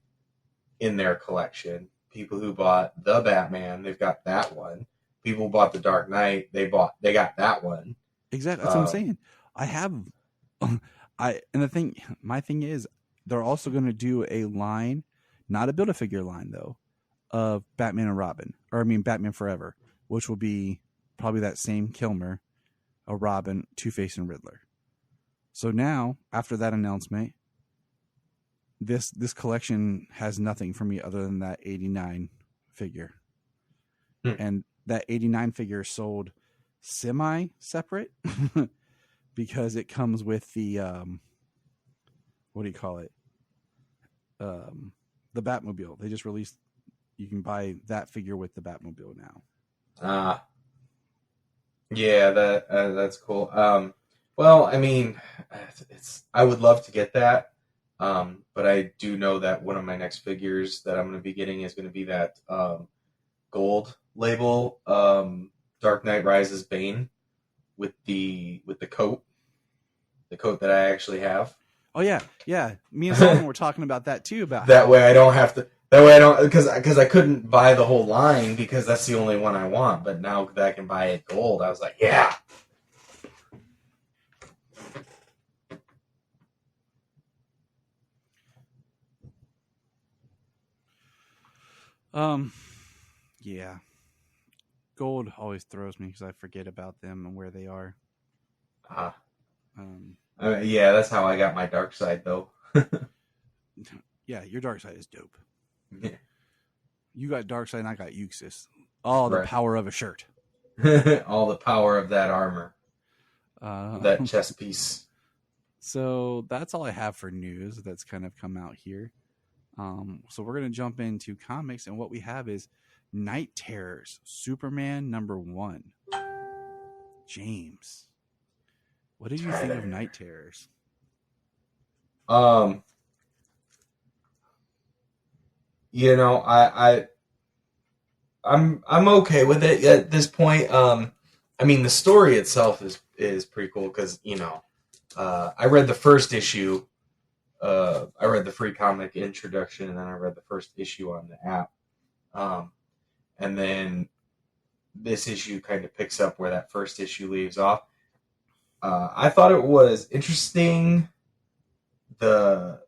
in their collection. People who bought the Batman, they've got that one. People who bought the Dark Knight, they got that one. Exactly. That's what I'm saying. My thing is, they're also going to do a line, not a Build-A-Figure line though, of Batman and Robin, Batman Forever, which will be probably that same Kilmer, a Robin, Two-Face, and Riddler. So now, after that announcement, this collection has nothing for me other than that 89 figure. And that 89 figure sold semi-separate because it comes with the what do you call it? The Batmobile. They just released, you can buy that figure with the Batmobile now. Yeah, that's cool. Well, Well, I mean, I would love to get that, but I do know that one of my next figures that I'm going to be getting is going to be that gold label Dark Knight Rises Bane with the coat, that I actually have. Oh yeah. Me and Solomon were talking about that too. About that way I don't have to. That way I don't, because I couldn't buy the whole line because that's the only one I want. But now that I can buy it gold, I was like, yeah. Yeah. Gold always throws me because I forget about them and where they are. Yeah, that's how I got my dark side though. Yeah, your dark side is dope. Yeah. You got dark side and I got Euxis. Oh, the power of a shirt. All the power of that armor. That chest piece. So that's all I have for news that's kind of come out here. So we're going to jump into comics, and what we have is Night Terrors, Superman #1. James, what did you think of Night Terrors? You know, I'm okay with it at this point. I mean, the story itself is pretty cool because, you know, I read the first issue. I read the free comic introduction, and then I read the first issue on the app. And then this issue kind of picks up where that first issue leaves off. I thought it was interesting. The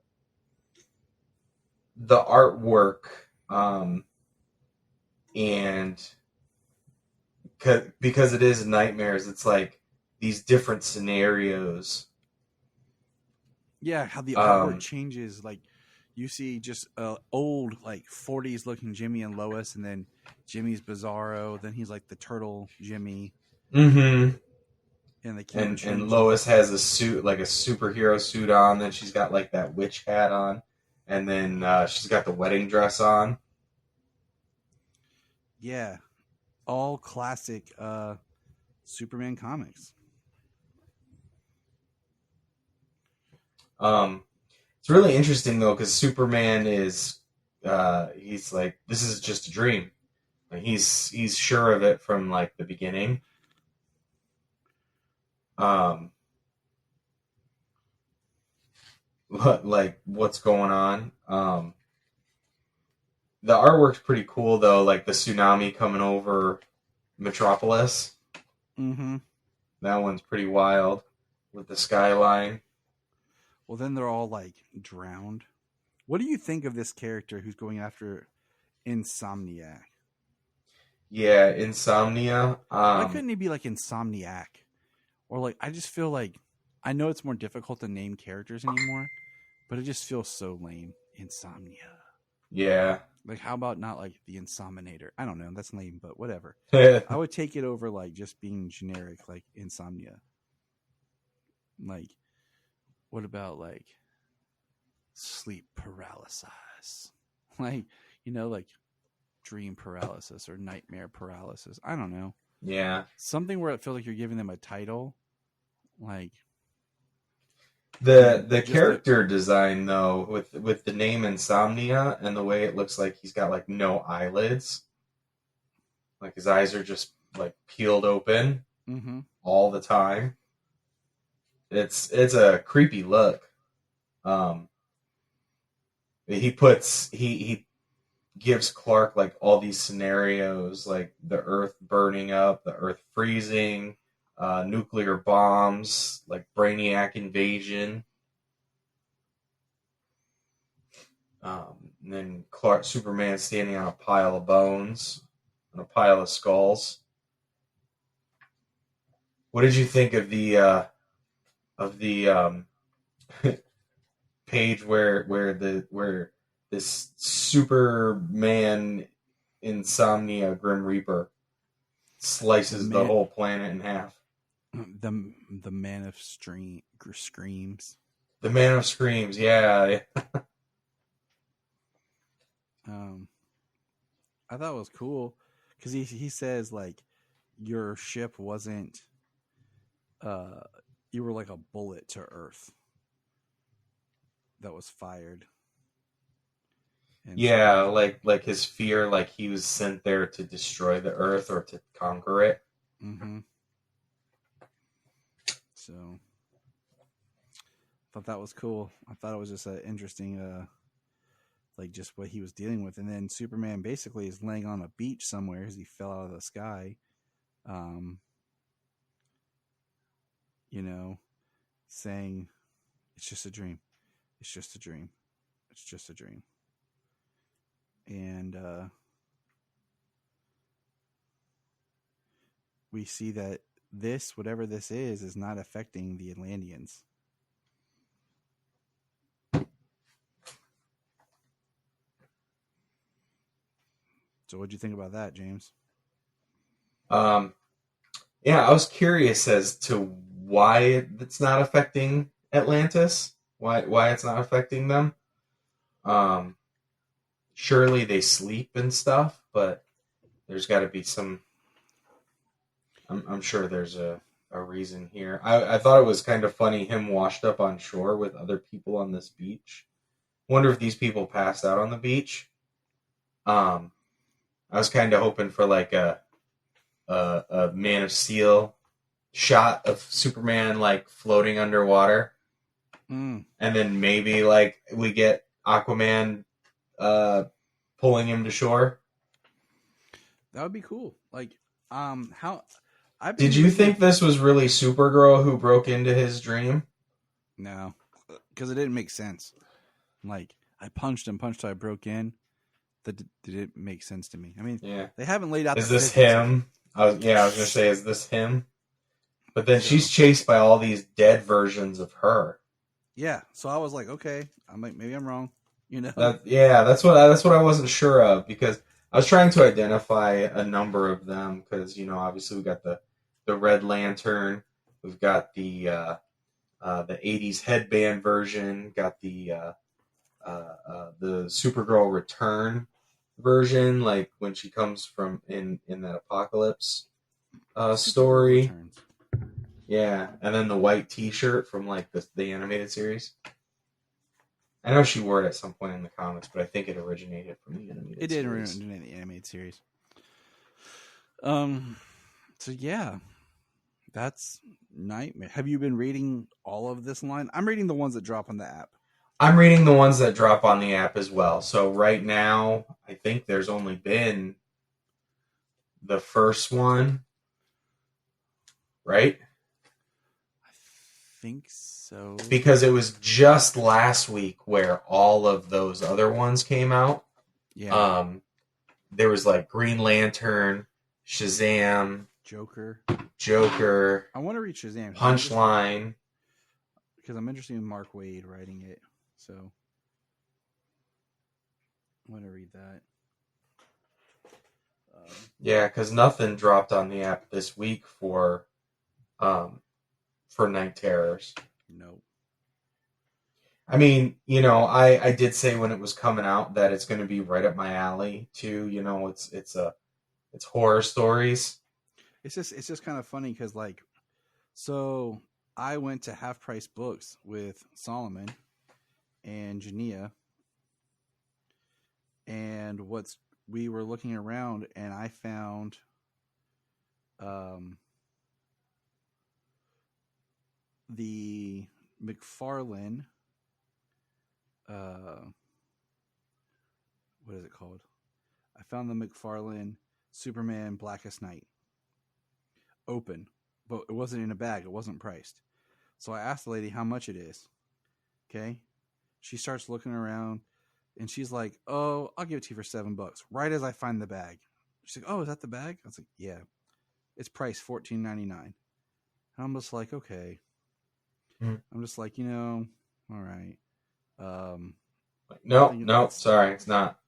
artwork, and because it is nightmares, it's like these different scenarios. Yeah, how the artwork changes. Like, you see just old, like 40s looking Jimmy and Lois, and then Jimmy's Bizarro. Then he's like the turtle Jimmy. Mm-hmm. And Lois has a suit, like a superhero suit on. Then she's got like that witch hat on, and then she's got the wedding dress on. Yeah, all classic Superman comics. It's really interesting though, because Superman is he's like, this is just a dream. Like, he's sure of it from like the beginning. Like what's going on? The artwork's pretty cool though, like the tsunami coming over Metropolis. Mm-hmm. That one's pretty wild with the skyline. Well, then they're all like drowned. What do you think of this character who's going after Insomniac? Yeah, Insomnia. Why couldn't he be like Insomniac? Or like, I just feel like, I know it's more difficult to name characters anymore, but it just feels so lame. Insomnia. Yeah. Like, how about not like the Insominator? I don't know. That's lame, but whatever. I would take it over like just being generic, like Insomnia. Like, what about like sleep paralysis? Like, you know, like dream paralysis or nightmare paralysis. I don't know. Yeah. Something where it feels like you're giving them a title. Like the character design though, with the name Insomnia and the way it looks like he's got like no eyelids. Like his eyes are just like peeled open all the time. It's a creepy look. He gives Clark like all these scenarios, like the Earth burning up, the Earth freezing, nuclear bombs, like Brainiac invasion. And then Superman standing on a pile of bones, on a pile of skulls. What did you think of the page where this Superman Insomnia Grim Reaper slices the whole planet in half? The Man of Screams. The Man of Screams, yeah. I thought it was cool because he says like your ship wasn't you were like a bullet to Earth that was fired. And Yeah, like his fear, like he was sent there to destroy the Earth or to conquer it. Mm-hmm. So, I thought that was cool. I thought it was just an interesting, like just what he was dealing with. And then Superman basically is laying on a beach somewhere as he fell out of the sky. You know, saying, it's just a dream. It's just a dream. It's just a dream. And we see that this, whatever this is not affecting the Atlanteans. So what'd you think about that, James? Yeah, I was curious as to why it's not affecting Atlantis. Why it's not affecting them. Surely they sleep and stuff, but there's got to be some. I'm sure there's a reason here. I thought it was kind of funny him washed up on shore with other people on this beach. Wonder if these people passed out on the beach. I was kind of hoping for like a Man of Steel shot of Superman like floating underwater, and then maybe like we get Aquaman pulling him to shore. That would be cool. Like, how? Did you think this was really Supergirl who broke into his dream? No, because it didn't make sense. Like, I punched him, till I broke in. That didn't make sense to me. I mean, yeah, they haven't laid out. Is this him? I was gonna say, is this him? But then she's chased by all these dead versions of her. Yeah, so I was like, okay, I'm like, maybe I'm wrong. You know? That's what I wasn't sure of, because I was trying to identify a number of them, because obviously we got the Red Lantern, we've got the 80s headband version, got the Supergirl Return version, like when she comes from in that Apocalypse story. Returns. Yeah, and then the white T-shirt from like the animated series. I know she wore it at some point in the comics, but I think it originated from the animated series. It did originate in the animated series. So yeah, that's Nightmare. Have you been reading all of this line? I'm reading the ones that drop on the app. I'm reading the ones that drop on the app as well. So right now, I think there's only been the first one, right? I think so. Because it was just last week where all of those other ones came out. Yeah. There was like Green Lantern, Shazam, Joker. I want to read Shazam. Punchline. Because I'm interested in Mark Waid writing it. So I want to read that. Yeah, because nothing dropped on the app this week for Night Terrors. No. I mean, I did say when it was coming out that it's going to be right up my alley too. It's horror stories. It's just kind of funny because so I went to Half Price Books with Solomon and Jania, and we were looking around, and I found the McFarlane what is it called? I found the McFarlane Superman Blackest Night open, but it wasn't in a bag. It wasn't priced. So I asked the lady how much it is. Okay. She starts looking around and she's like, "Oh, I'll give it to you for $7." Right as I find the bag. She's like, "Oh, is that the bag?" I was like, "Yeah." It's priced $14.99. I'm just like, okay. I'm just like, all right. No, sorry, it's not.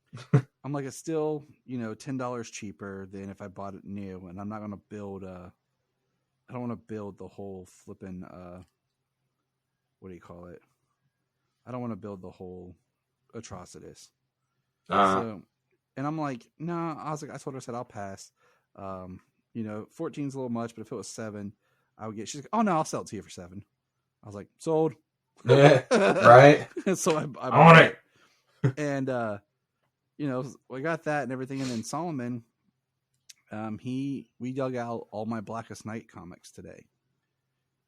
I'm like, it's still, $10 cheaper than if I bought it new, and I'm not going to build I don't want to build the whole flipping, what do you call it? I don't want to build the whole Atrocitus. So, and I'm like, no, I told her, I said, I'll pass. 14's a little much, but if it was 7, I would get, she's like, oh no, I'll sell it to you for 7. I was like, sold. Right? So I want it. And I got that and everything, and then Solomon, we dug out all my Blackest Night comics today.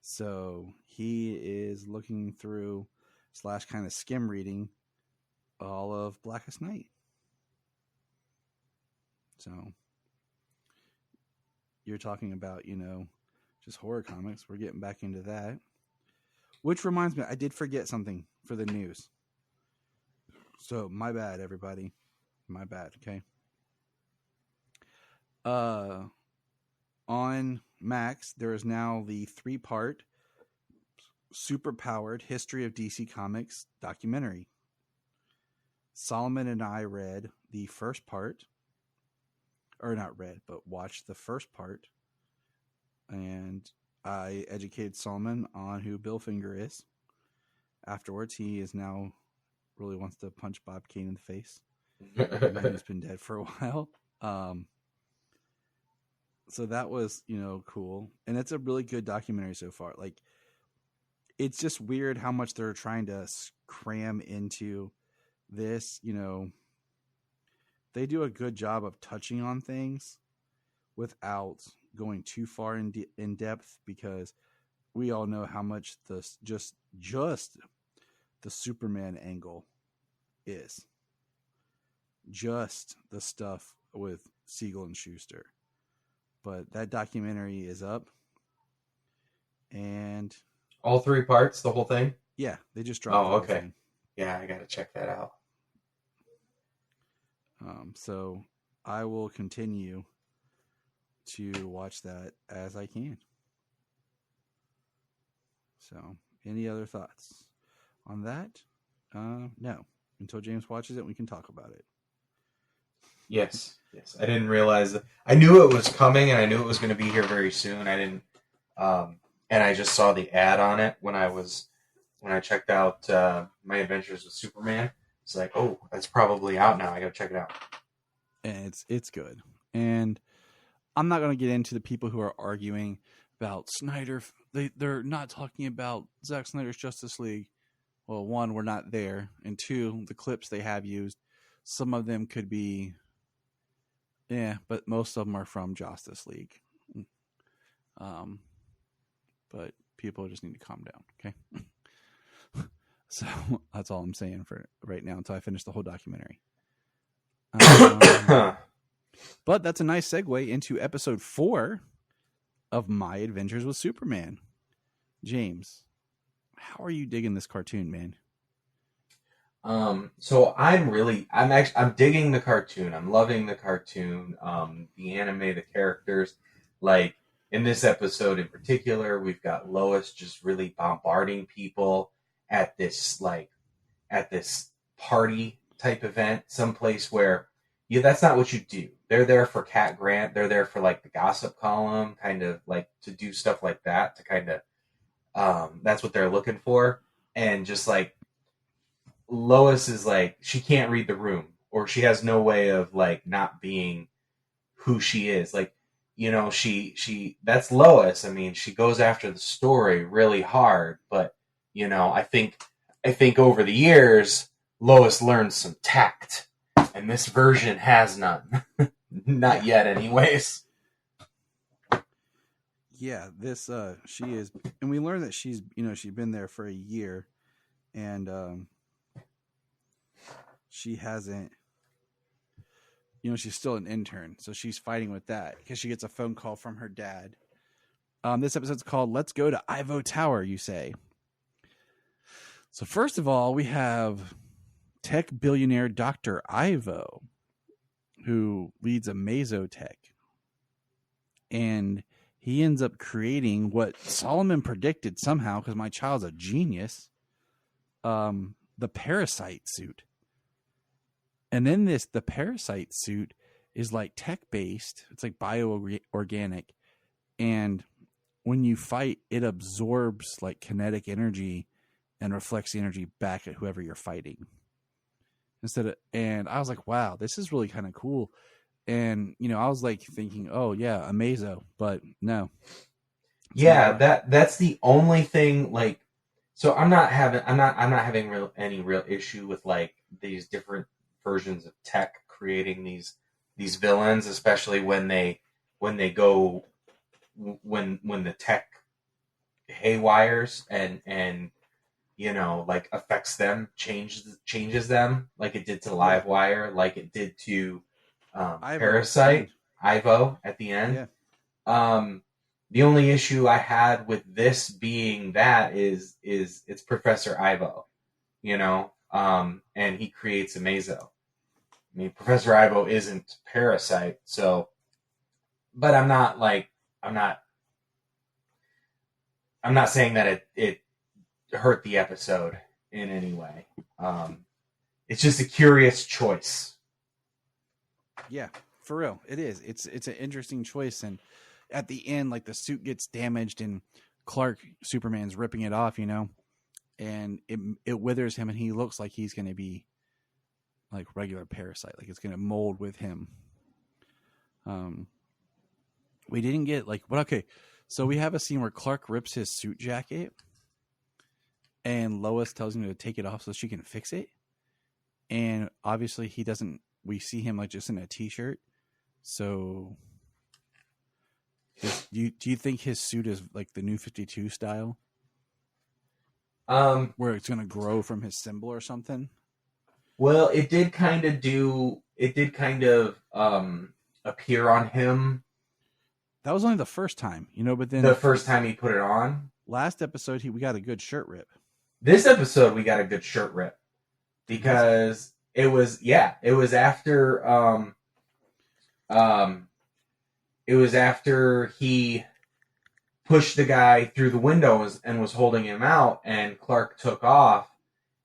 So he is looking through / kind of skim reading all of Blackest Night. So you're talking about, just horror comics. We're getting back into that. Which reminds me, I did forget something for the news. So my bad, everybody. My bad, okay? On Max, there is now the 3-part super-powered History of DC Comics documentary. Solomon and I read the first part. Or not read, but watched the first part. And I educated Solomon on who Bill Finger is. Afterwards, he is now really wants to punch Bob Kane in the face. He's been dead for a while. So that was, cool. And it's a really good documentary so far. Like, it's just weird how much they're trying to cram into this, They do a good job of touching on things without going too far in depth, because we all know how much just the Superman angle is. Just the stuff with Siegel and Schuster. But that documentary is up. And all 3 parts, the whole thing? Yeah, they just dropped the whole thing. Yeah, I gotta check that out. So I will continue to watch that as I can. So, any other thoughts on that? No. Until James watches it, we can talk about it. Yes. I didn't realize that. I knew it was coming, and I knew it was going to be here very soon. I didn't, and I just saw the ad on it when I checked out My Adventures with Superman. It's like, oh, that's probably out now. I got to check it out. And it's good. And I'm not going to get into the people who are arguing about Snyder. They're not talking about Zack Snyder's Justice League. Well, 1, we're not there. And 2, the clips they have used, some of them could be, but most of them are from Justice League. But people just need to calm down, okay? So that's all I'm saying for right now until I finish the whole documentary. But that's a nice segue into episode 4 of My Adventures with Superman. James, how are you digging this cartoon, man? So I'm digging the cartoon. I'm loving the cartoon. The anime, the characters. Like in this episode in particular, we've got Lois just really bombarding people at this party type event, someplace where that's not what you do. They're there for Cat Grant. They're there for like the gossip column, kind of like to do stuff like that, to kind of that's what they're looking for. And just like Lois is like, she can't read the room, or she has no way of like not being who she is. Like, she that's Lois. I mean, she goes after the story really hard, but I think over the years Lois learned some tact, and this version has none. Not yet, anyways. Yeah, this she is, and we learned that she's been there for a year, and she hasn't. She's still an intern, so she's fighting with that because she gets a phone call from her dad. This episode's called "Let's Go to Ivo Tower." You say. So first of all, we have tech billionaire Dr. Ivo, who leads a Mazotech. And he ends up creating what Solomon predicted somehow, because my child's a genius, the parasite suit. And then the parasite suit is like tech-based. It's like bio-organic. And when you fight, it absorbs like kinetic energy and reflects the energy back at whoever you're fighting. And I was like, wow, this is really kind of cool. And, I was like thinking, oh yeah, Amazo, but no. Yeah, that's the only thing, like, So I'm not having any real issue with like these different versions of tech creating these villains, especially when the tech haywires and like affects them, changes them, like it did to Livewire, like it did to Parasite, Ivo at the end. Yeah. The only issue I had with this being that is it's Professor Ivo, and he creates Amazo. I mean, Professor Ivo isn't Parasite, so, but I'm not saying that it hurt the episode in any way. It's just a curious choice. Yeah, for real, it is. It's an interesting choice, and at the end, like the suit gets damaged, and Clark Superman's ripping it off, and it withers him, and he looks like he's going to be like regular Parasite, like it's going to mold with him. We didn't get so we have a scene where Clark rips his suit jacket, and Lois tells him to take it off so she can fix it, and obviously he doesn't. We see him like just in a t-shirt. So do you think his suit is like the New 52 style? Where it's going to grow from his symbol or something? Well, it did kind of appear on him. That was only the first time, but then the first time he put it on. Last episode, we got a good shirt rip. This episode, we got a good shirt rip because it was after he pushed the guy through the window and was holding him out, and Clark took off,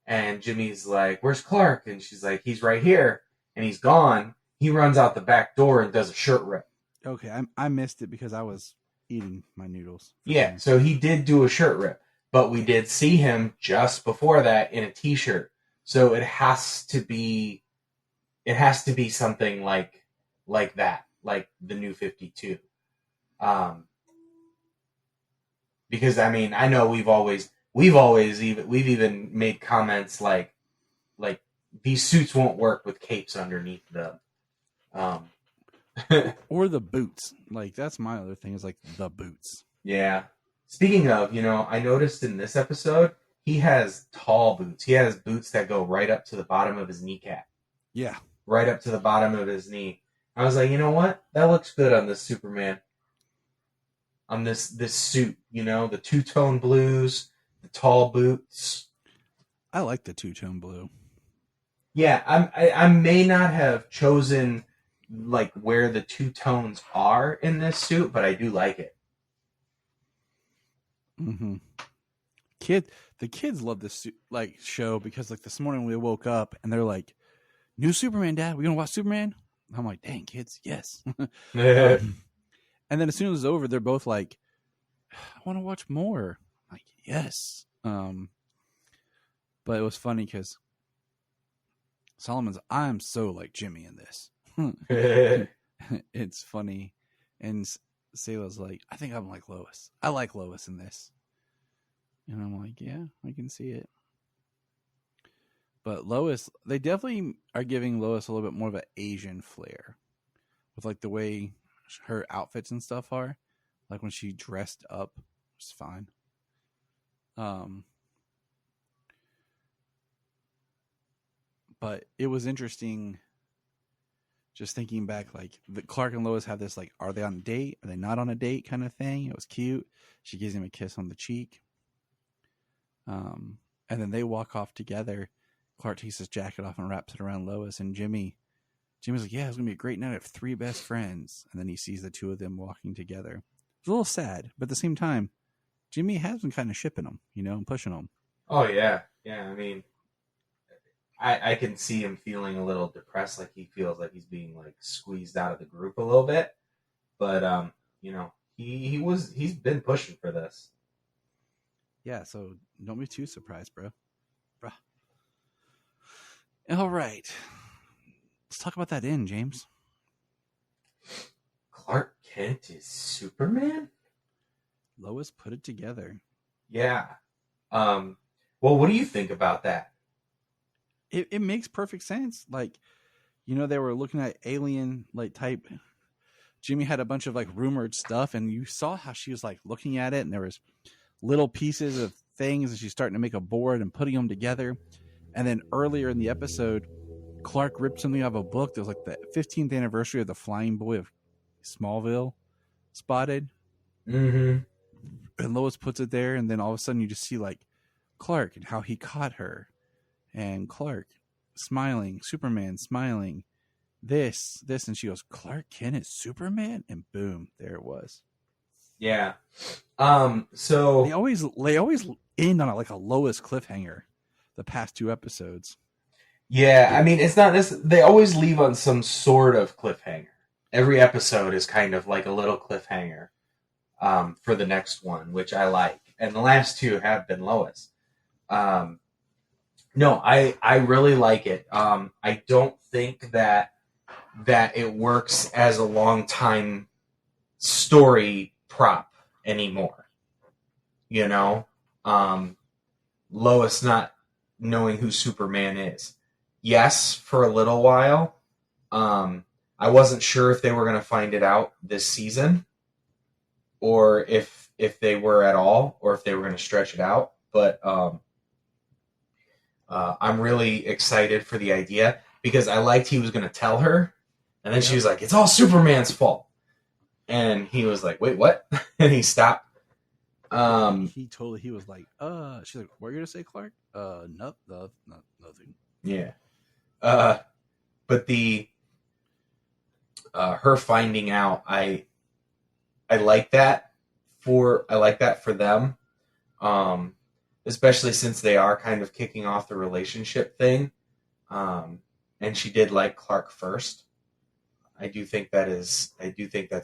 and Jimmy's like, "Where's Clark?" And she's like, "He's right here," and he's gone. He runs out the back door and does a shirt rip. Okay, I missed it because I was eating my noodles. Yeah, so he did do a shirt rip, but we did see him just before that in a t-shirt. So it has to be something like that, like the New 52. Because I mean, I know we've even made comments like these suits won't work with capes underneath them. Or the boots. Like that's my other thing is like the boots. Yeah. Speaking of, I noticed in this episode he has tall boots. He has boots that go right up to the bottom of his kneecap. Yeah. Right up to the bottom of his knee. I was like, you know what? That looks good on this Superman. On this suit, the two-tone blues, the tall boots. I like the two-tone blue. Yeah, I may not have chosen like where the two tones are in this suit, but I do like it. Mm-hmm. The kids love this show because like this morning we woke up and they're like, "New Superman, Dad. We gonna watch Superman?" I'm like, "Dang, kids, yes." And then as soon as it's over, they're both like, "I want to watch more." I'm like, yes. But it was funny because Solomon's, I'm so like Jimmy in this. It's funny. And Sayla's like, I think I'm like Lois. I like Lois in this. And I'm like, yeah, I can see it. But Lois, they definitely are giving Lois a little bit more of an Asian flair with like the way her outfits and stuff are. Like when she dressed up, it's fine. But it was interesting just thinking back, like Clark and Lois have this like, are they on a date? Are they not on a date kind of thing? It was cute. She gives him a kiss on the cheek. And then they walk off together. Clark takes his jacket off and wraps it around Lois, and Jimmy's like, yeah, it's going to be a great night of three best friends. And then he sees the two of them walking together. It's a little sad, but at the same time, Jimmy has been kind of shipping them, and pushing them. Oh, yeah. Yeah, I mean, I can see him feeling a little depressed, like he feels like he's being like squeezed out of the group a little bit. But, he's been pushing for this. Yeah, so don't be too surprised, bro. Bruh. All right. Let's talk about that end, James. Clark Kent is Superman? Lois put it together. Yeah. Well, what do you think about that? It makes perfect sense. Like, you know, they were looking at alien like type. Jimmy had a bunch of like rumored stuff, and you saw how she was like looking at it, and there was little pieces of things, and she's starting to make a board and putting them together. And then earlier in the episode, Clark ripped something out of a book. There was like the 15th anniversary of the Flying Boy of Smallville spotted. Mm-hmm. And Lois puts it there, and then all of a sudden you just see like Clark and how he caught her, and Clark smiling, Superman smiling, this, and she goes, Clark Kent is Superman, and boom, there it was. Yeah. So they always end on like a Lois cliffhanger. The past 2 episodes. Yeah, I mean, it's not this. They always leave on some sort of cliffhanger. Every episode is kind of like a little cliffhanger for the next one, which I like. And the last 2 have been Lois. No, I really like it. I don't think that it works as a long time story prop anymore. You know, Lois not knowing who Superman is. Yes, for a little while. I wasn't sure if they were going to find it out this season, or if they were at all, or if they were going to stretch it out. But I'm really excited for the idea, because I liked he was going to tell her, and then she was like, "It's all Superman's fault," and he was like, "Wait, what?" And he stopped. He was like, she's like, what are you gonna say, Clark? Nothing. Yeah. But the her finding out, I like that for them. Especially since they are kind of kicking off the relationship thing. And she did like Clark first. I do think that's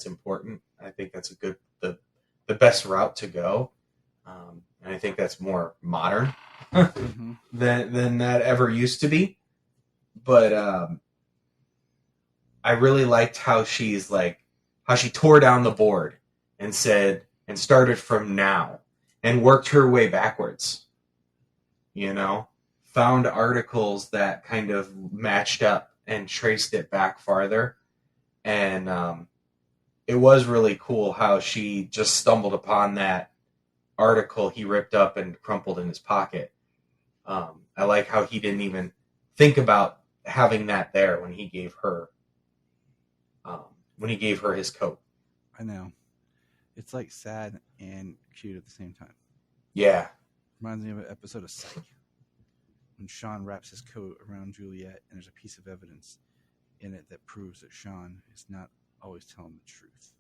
important. I think that's the best route to go. And I think that's more modern than that ever used to be. But I really liked how she tore down the board and started from now and worked her way backwards. You know, found articles that kind of matched up and traced it back farther. And it was really cool how she just stumbled upon that article he ripped up and crumpled in his pocket. I like how he didn't even think about having that there when he gave her his coat. I know. It's like sad and cute at the same time. Yeah. Reminds me of an episode of Psych, when Sean wraps his coat around Juliet, and there's a piece of evidence in it that proves that Sean is not always telling the truth.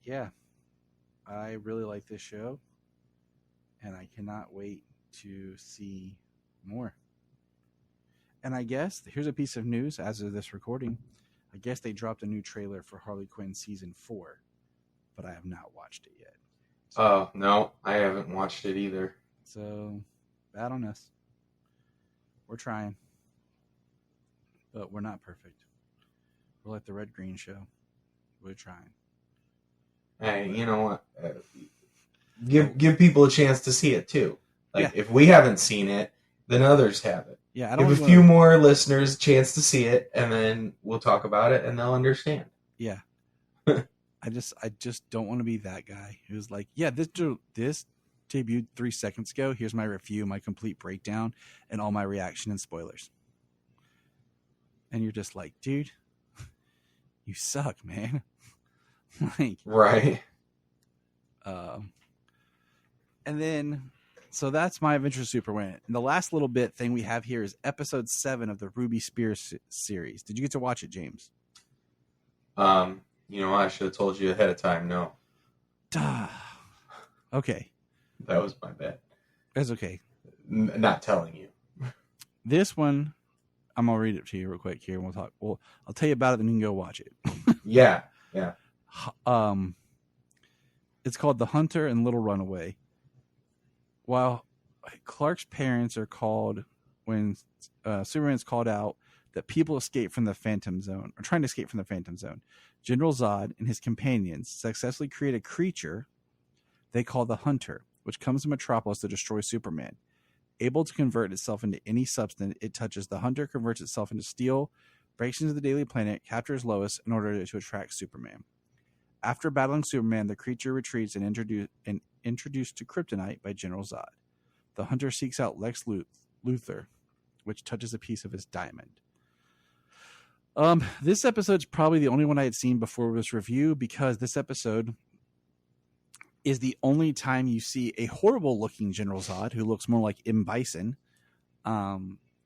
Yeah, I really like this show, and I cannot wait to see more. And I guess here's a piece of news as of this recording. I guess they dropped a new trailer for Harley Quinn season 4, but I have not watched it yet. Oh, no, I haven't watched it either. So, bad on us. We're trying, but we're not perfect. We're like the Red Green Show. We're trying. Hey, you know what? Give people a chance to see it too. Like, if we haven't seen it, then others have it. Yeah, I don't give a few more listeners a chance to see it, and then we'll talk about it, and they'll understand. Yeah. I just don't want to be that guy who's like, yeah, this debuted 3 seconds ago. Here's my review, my complete breakdown, and all my reaction and spoilers. And you're just like, dude, you suck, man. Like, right. And then, so that's my Adventure Superman. And the last little bit thing we have here is episode 7 of the Ruby Spears series. Did you get to watch it, James? You know, I should have told you ahead of time. No. Okay. That was my bad. That's okay. Not telling you. This one, I'm gonna read it to you real quick here, and we'll talk. Well, I'll tell you about it, then you can go watch it. Yeah. It's called The Hunter and Little Runaway. While Clark's parents are called when Superman's called out that people escape from the Phantom Zone, or trying to escape from the Phantom Zone. General Zod and his companions successfully create a creature they call the Hunter, which comes to Metropolis to destroy Superman. Able to convert itself into any substance it touches, the Hunter converts itself into steel, breaks into the Daily Planet, captures Lois in order to attract Superman. After battling Superman, the creature retreats and introduced to Kryptonite by General Zod. The Hunter seeks out Lex Luthor, which touches a piece of his diamond. This episode's probably the only one I had seen before this review, because this episode is the only time you see a horrible-looking General Zod who looks more like M. Bison.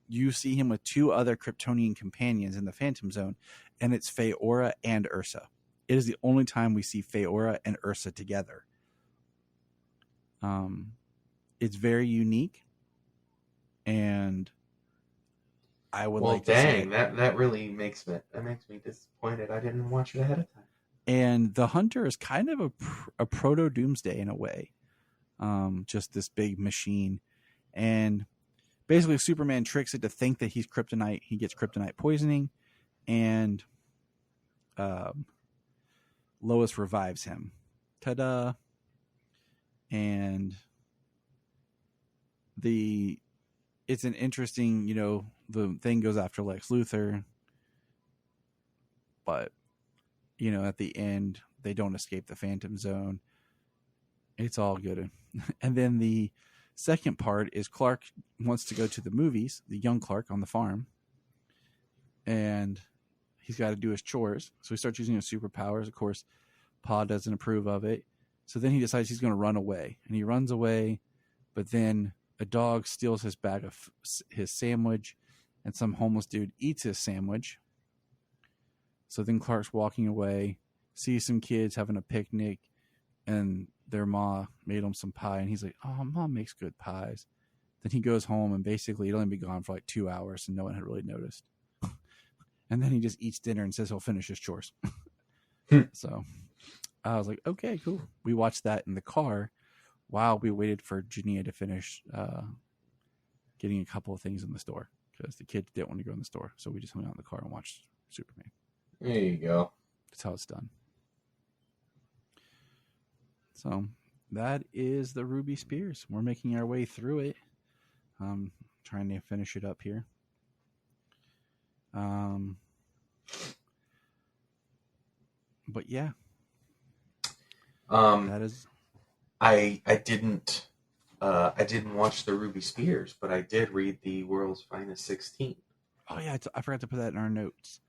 You see him with two other Kryptonian companions in the Phantom Zone, and it's Faora and Ursa. It is the only time we see Faora and Ursa together. It's very unique, and I would like to say that really makes me disappointed. I didn't watch it ahead of time. And the Hunter is kind of a proto Doomsday in a way, just this big machine, and basically Superman tricks it to think that he's kryptonite. He gets kryptonite poisoning, and Lois revives him. Ta-da! And it's an interesting, the thing goes after Lex Luthor, but at the end they don't escape the Phantom Zone. It's all good. And then the second part is Clark wants to go to the movies, the young Clark on the farm, and he's got to do his chores. So he starts using his superpowers. Of course, Pa doesn't approve of it. So then he decides he's going to run away, and he runs away, but then a dog steals his bag of his sandwich, and some homeless dude eats his sandwich. So then Clark's walking away, sees some kids having a picnic, and their ma made him some pie, and he's like, "Oh, Mom makes good pies." Then he goes home, and basically he'd only been gone for like 2 hours, and no one had really noticed. And then he just eats dinner and says he'll finish his chores. So I was like, okay, cool. We watched that in the car while we waited for Jania to finish getting a couple of things in the store, because the kids didn't want to go in the store. So we just hung out in the car and watched Superman. There you go. That's how it's done. So that is the Ruby Spears. We're making our way through it. Trying to finish it up here. But yeah. That is. I didn't watch the Ruby Spears, but I did read the World's Finest 16. Oh yeah, I forgot to put that in our notes.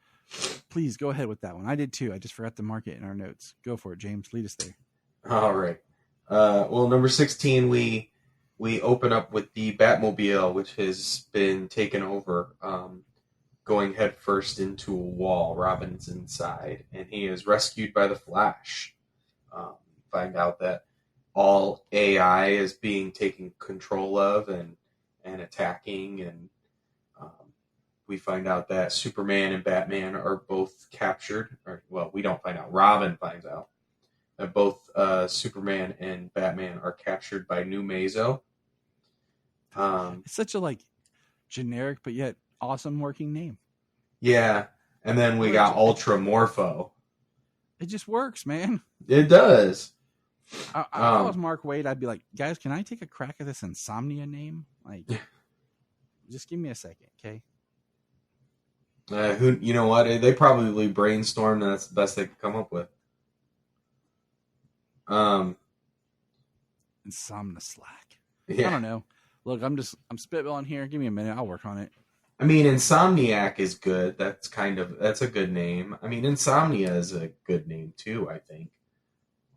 Please go ahead with that one. I did too. I just forgot to mark it in our notes. Go for it, James. Lead us there. All right. Well, number 16, we open up with the Batmobile, which has been taken over, going headfirst into a wall. Robin's inside, and he is rescued by the Flash. Find out that all AI is being taken control of and attacking, and we find out that Superman and Batman are both captured. We don't find out. Robin finds out that both Superman and Batman are captured by New Mazo. It's such a generic but yet awesome working name. Yeah, and then we got Ultra Morpho. It just works, man. It does. If I was Mark Waid, I'd be like, guys, can I take a crack at this Insomnia name? Just give me a second, okay? You know what? They probably brainstormed, and that's the best they could come up with. Insomnia Slack. Yeah. I don't know. Look, I'm spitballing here. Give me a minute. I'll work on it. I mean, Insomniac is good. That's a good name. I mean, Insomnia is a good name too, I think.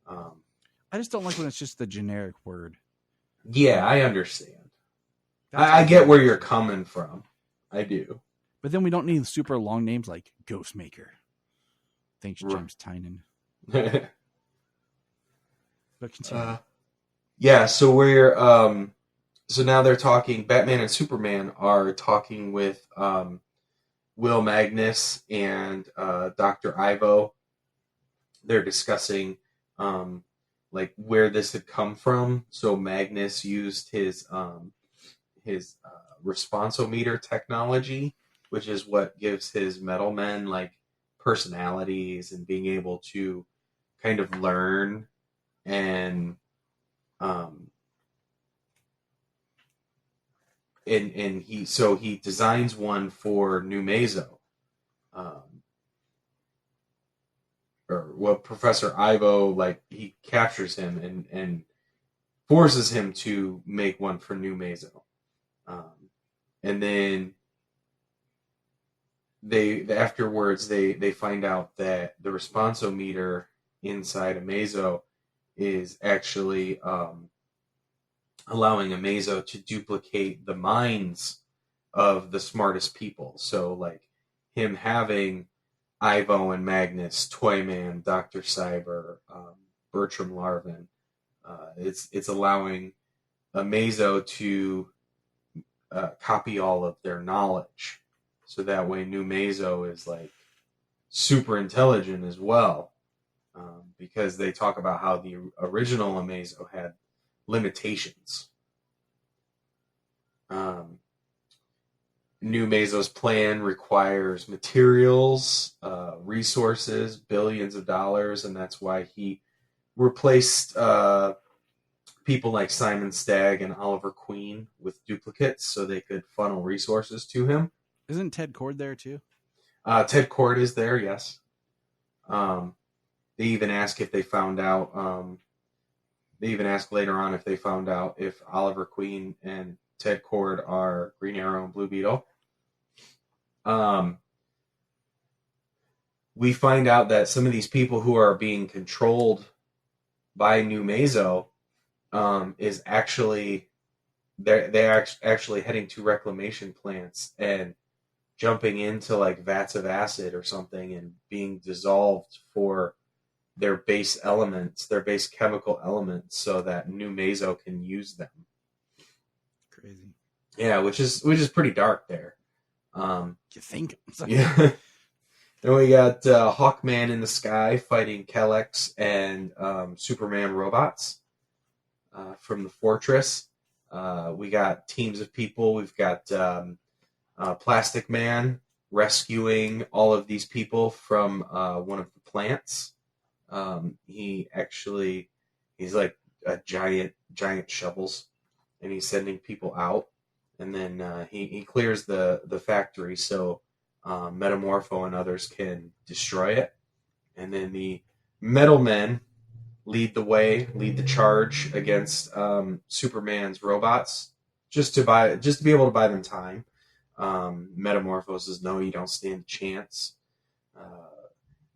I just don't like when it's just the generic word. Yeah, I understand. I get where you're coming from. I do. But then we don't need super long names like Ghostmaker. Thanks, James Tynan. But continue. Yeah, so we're so now they're talking. Batman and Superman are talking with Will Magnus and Dr. Ivo. They're discussing where this had come from. So Magnus used his responsometer technology, which is what gives his metal men like personalities and being able to kind of learn and and he designs one for New Mazo, or what Professor Ivo, like, he captures him and forces him to make one for New Mazo, and then afterwards they find out that the responsometer inside Amazo is actually allowing Amazo to duplicate the minds of the smartest people. So, like, him having Ivo and Magnus, Toyman, Dr. Cyber, Bertram Larvin, it's allowing Amazo to copy all of their knowledge. So that way New Mazo is, like, super intelligent as well. Because they talk about how the original Amazo had limitations. New Mazo's plan requires materials, resources, billions of dollars, and that's why he replaced people like Simon Stagg and Oliver Queen with duplicates so they could funnel resources to him. Isn't Ted Kord there too? Ted Kord is there, yes. They even ask if they found out. They even ask later on if they found out if Oliver Queen and Ted Kord are Green Arrow and Blue Beetle. We find out that some of these people who are being controlled by New Mazo is actually they're actually heading to reclamation plants and jumping into like vats of acid or something and being dissolved for their base elements, their base chemical elements, so that New Mazo can use them. Crazy. Yeah, which is pretty dark there. You think? Yeah. Then we got Hawkman in the sky fighting Kelex and Superman robots from the fortress. We got teams of people. We've got Plastic Man rescuing all of these people from one of the plants. He's like a giant shovels, and he's sending people out, and then he clears the factory so Metamorpho and others can destroy it, and then the Metal Men lead the charge against Superman's robots just to be able to buy them time. Metamorpho says, "No, you don't stand a chance."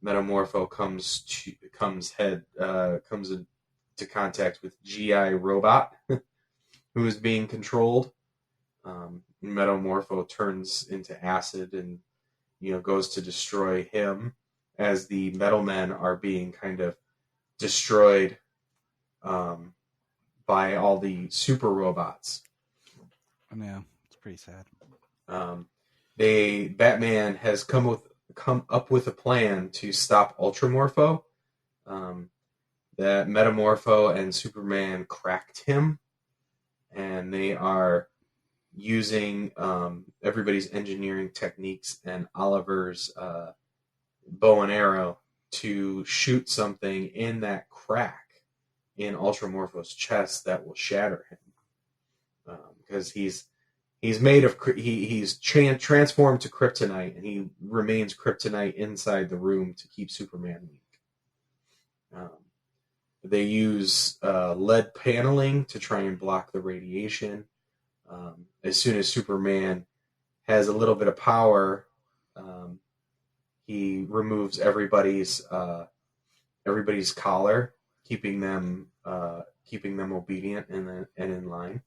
Metamorpho comes into contact with GI Robot, who is being controlled. Metamorpho turns into acid and goes to destroy him as the Metal Men are being kind of destroyed by all the super robots. Yeah, it's pretty sad. Batman has come up with a plan to stop Ultramorpho. That Metamorpho and Superman cracked him, and they are using everybody's engineering techniques and Oliver's bow and arrow to shoot something in that crack in Ultramorpho's chest that will shatter him, because he's made of he's transformed to kryptonite, and he remains kryptonite inside the room to keep Superman weak. They use lead paneling to try and block the radiation. As soon as Superman has a little bit of power, he removes everybody's collar, keeping them obedient and in line.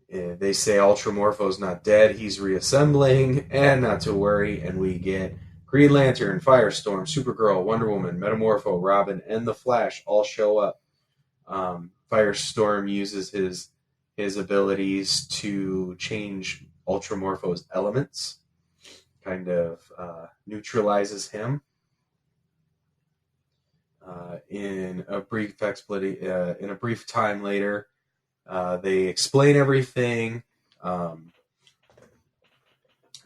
They say Ultramorpho's not dead, he's reassembling, and not to worry, and we get Green Lantern, Firestorm, Supergirl, Wonder Woman, Metamorpho, Robin, and the Flash all show up. Firestorm uses his abilities to change Ultramorpho's elements, kind of neutralizes him. In a brief time later, they explain everything.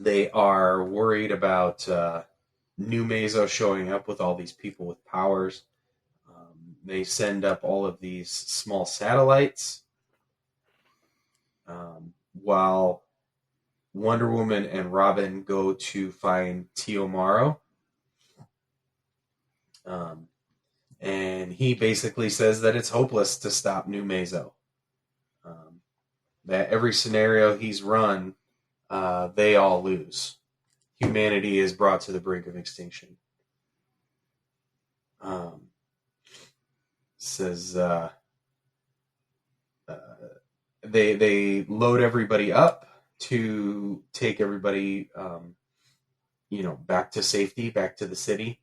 they are worried about New Meso showing up with all these people with powers. They send up all of these small satellites, while Wonder Woman and Robin go to find Teomaro. And he basically says that it's hopeless to stop New Meso. That every scenario he's run, they all lose. Humanity is brought to the brink of extinction. Says they load everybody up to take everybody, back to safety, back to the city.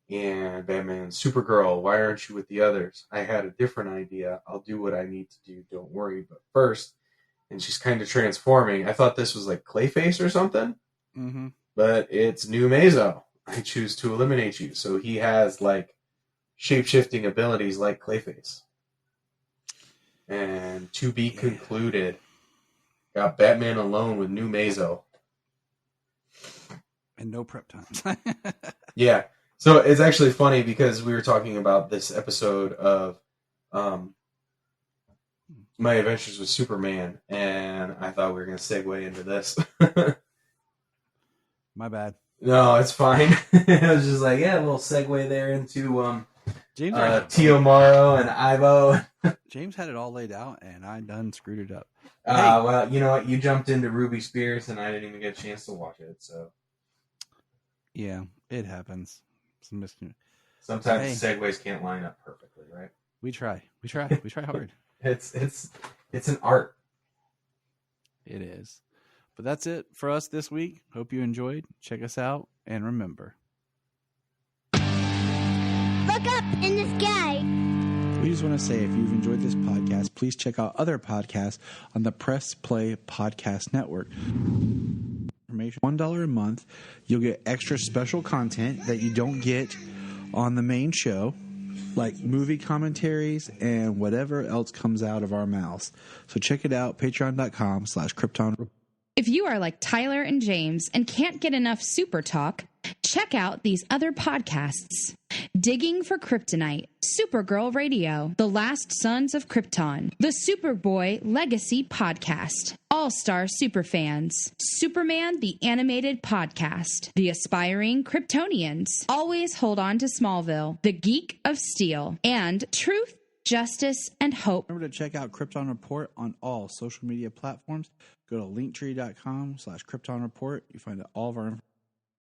And Batman, Supergirl, why aren't you with the others? I had a different idea. I'll do what I need to do. Don't worry. But first, and she's kind of transforming. I thought this was like Clayface or something, but it's New Meso. I choose to eliminate you. So he has like shape-shifting abilities like Clayface. And to be concluded, got Batman alone with New Meso. And no prep times. Yeah. So it's actually funny because we were talking about this episode of My Adventures with Superman, and I thought we were going to segue into this. My bad. No, it's fine. I was just like, yeah, a little segue there into James Teomaro and Ivo. James had it all laid out, and I done screwed it up. Well, you know what? You jumped into Ruby Spears, and I didn't even get a chance to watch it. So yeah, it happens. Sometimes segues can't line up perfectly, right? We try hard. It's an art. It is. But that's it for us this week. Hope you enjoyed. Check us out, and remember, Look up in the sky. we just want to say if you've enjoyed this podcast, please check out other podcasts on the Press Play Podcast Network. Information $1 a month. You'll get extra special content that you don't get on the main show, like movie commentaries and whatever else comes out of our mouths. So check it out, patreon.com/Krypton. If you are like Tyler and James and can't get enough super talk, check out these other podcasts. Digging for Kryptonite, Supergirl Radio, The Last Sons of Krypton, the Superboy Legacy Podcast, All-Star Superfans, Superman the Animated Podcast, The Aspiring Kryptonians, Always Hold On to Smallville, The Geek of Steel, and Truth, Justice, and Hope. Remember to check out Krypton Report on all social media platforms. Go to linktree.com/Krypton Report. You find all of our information.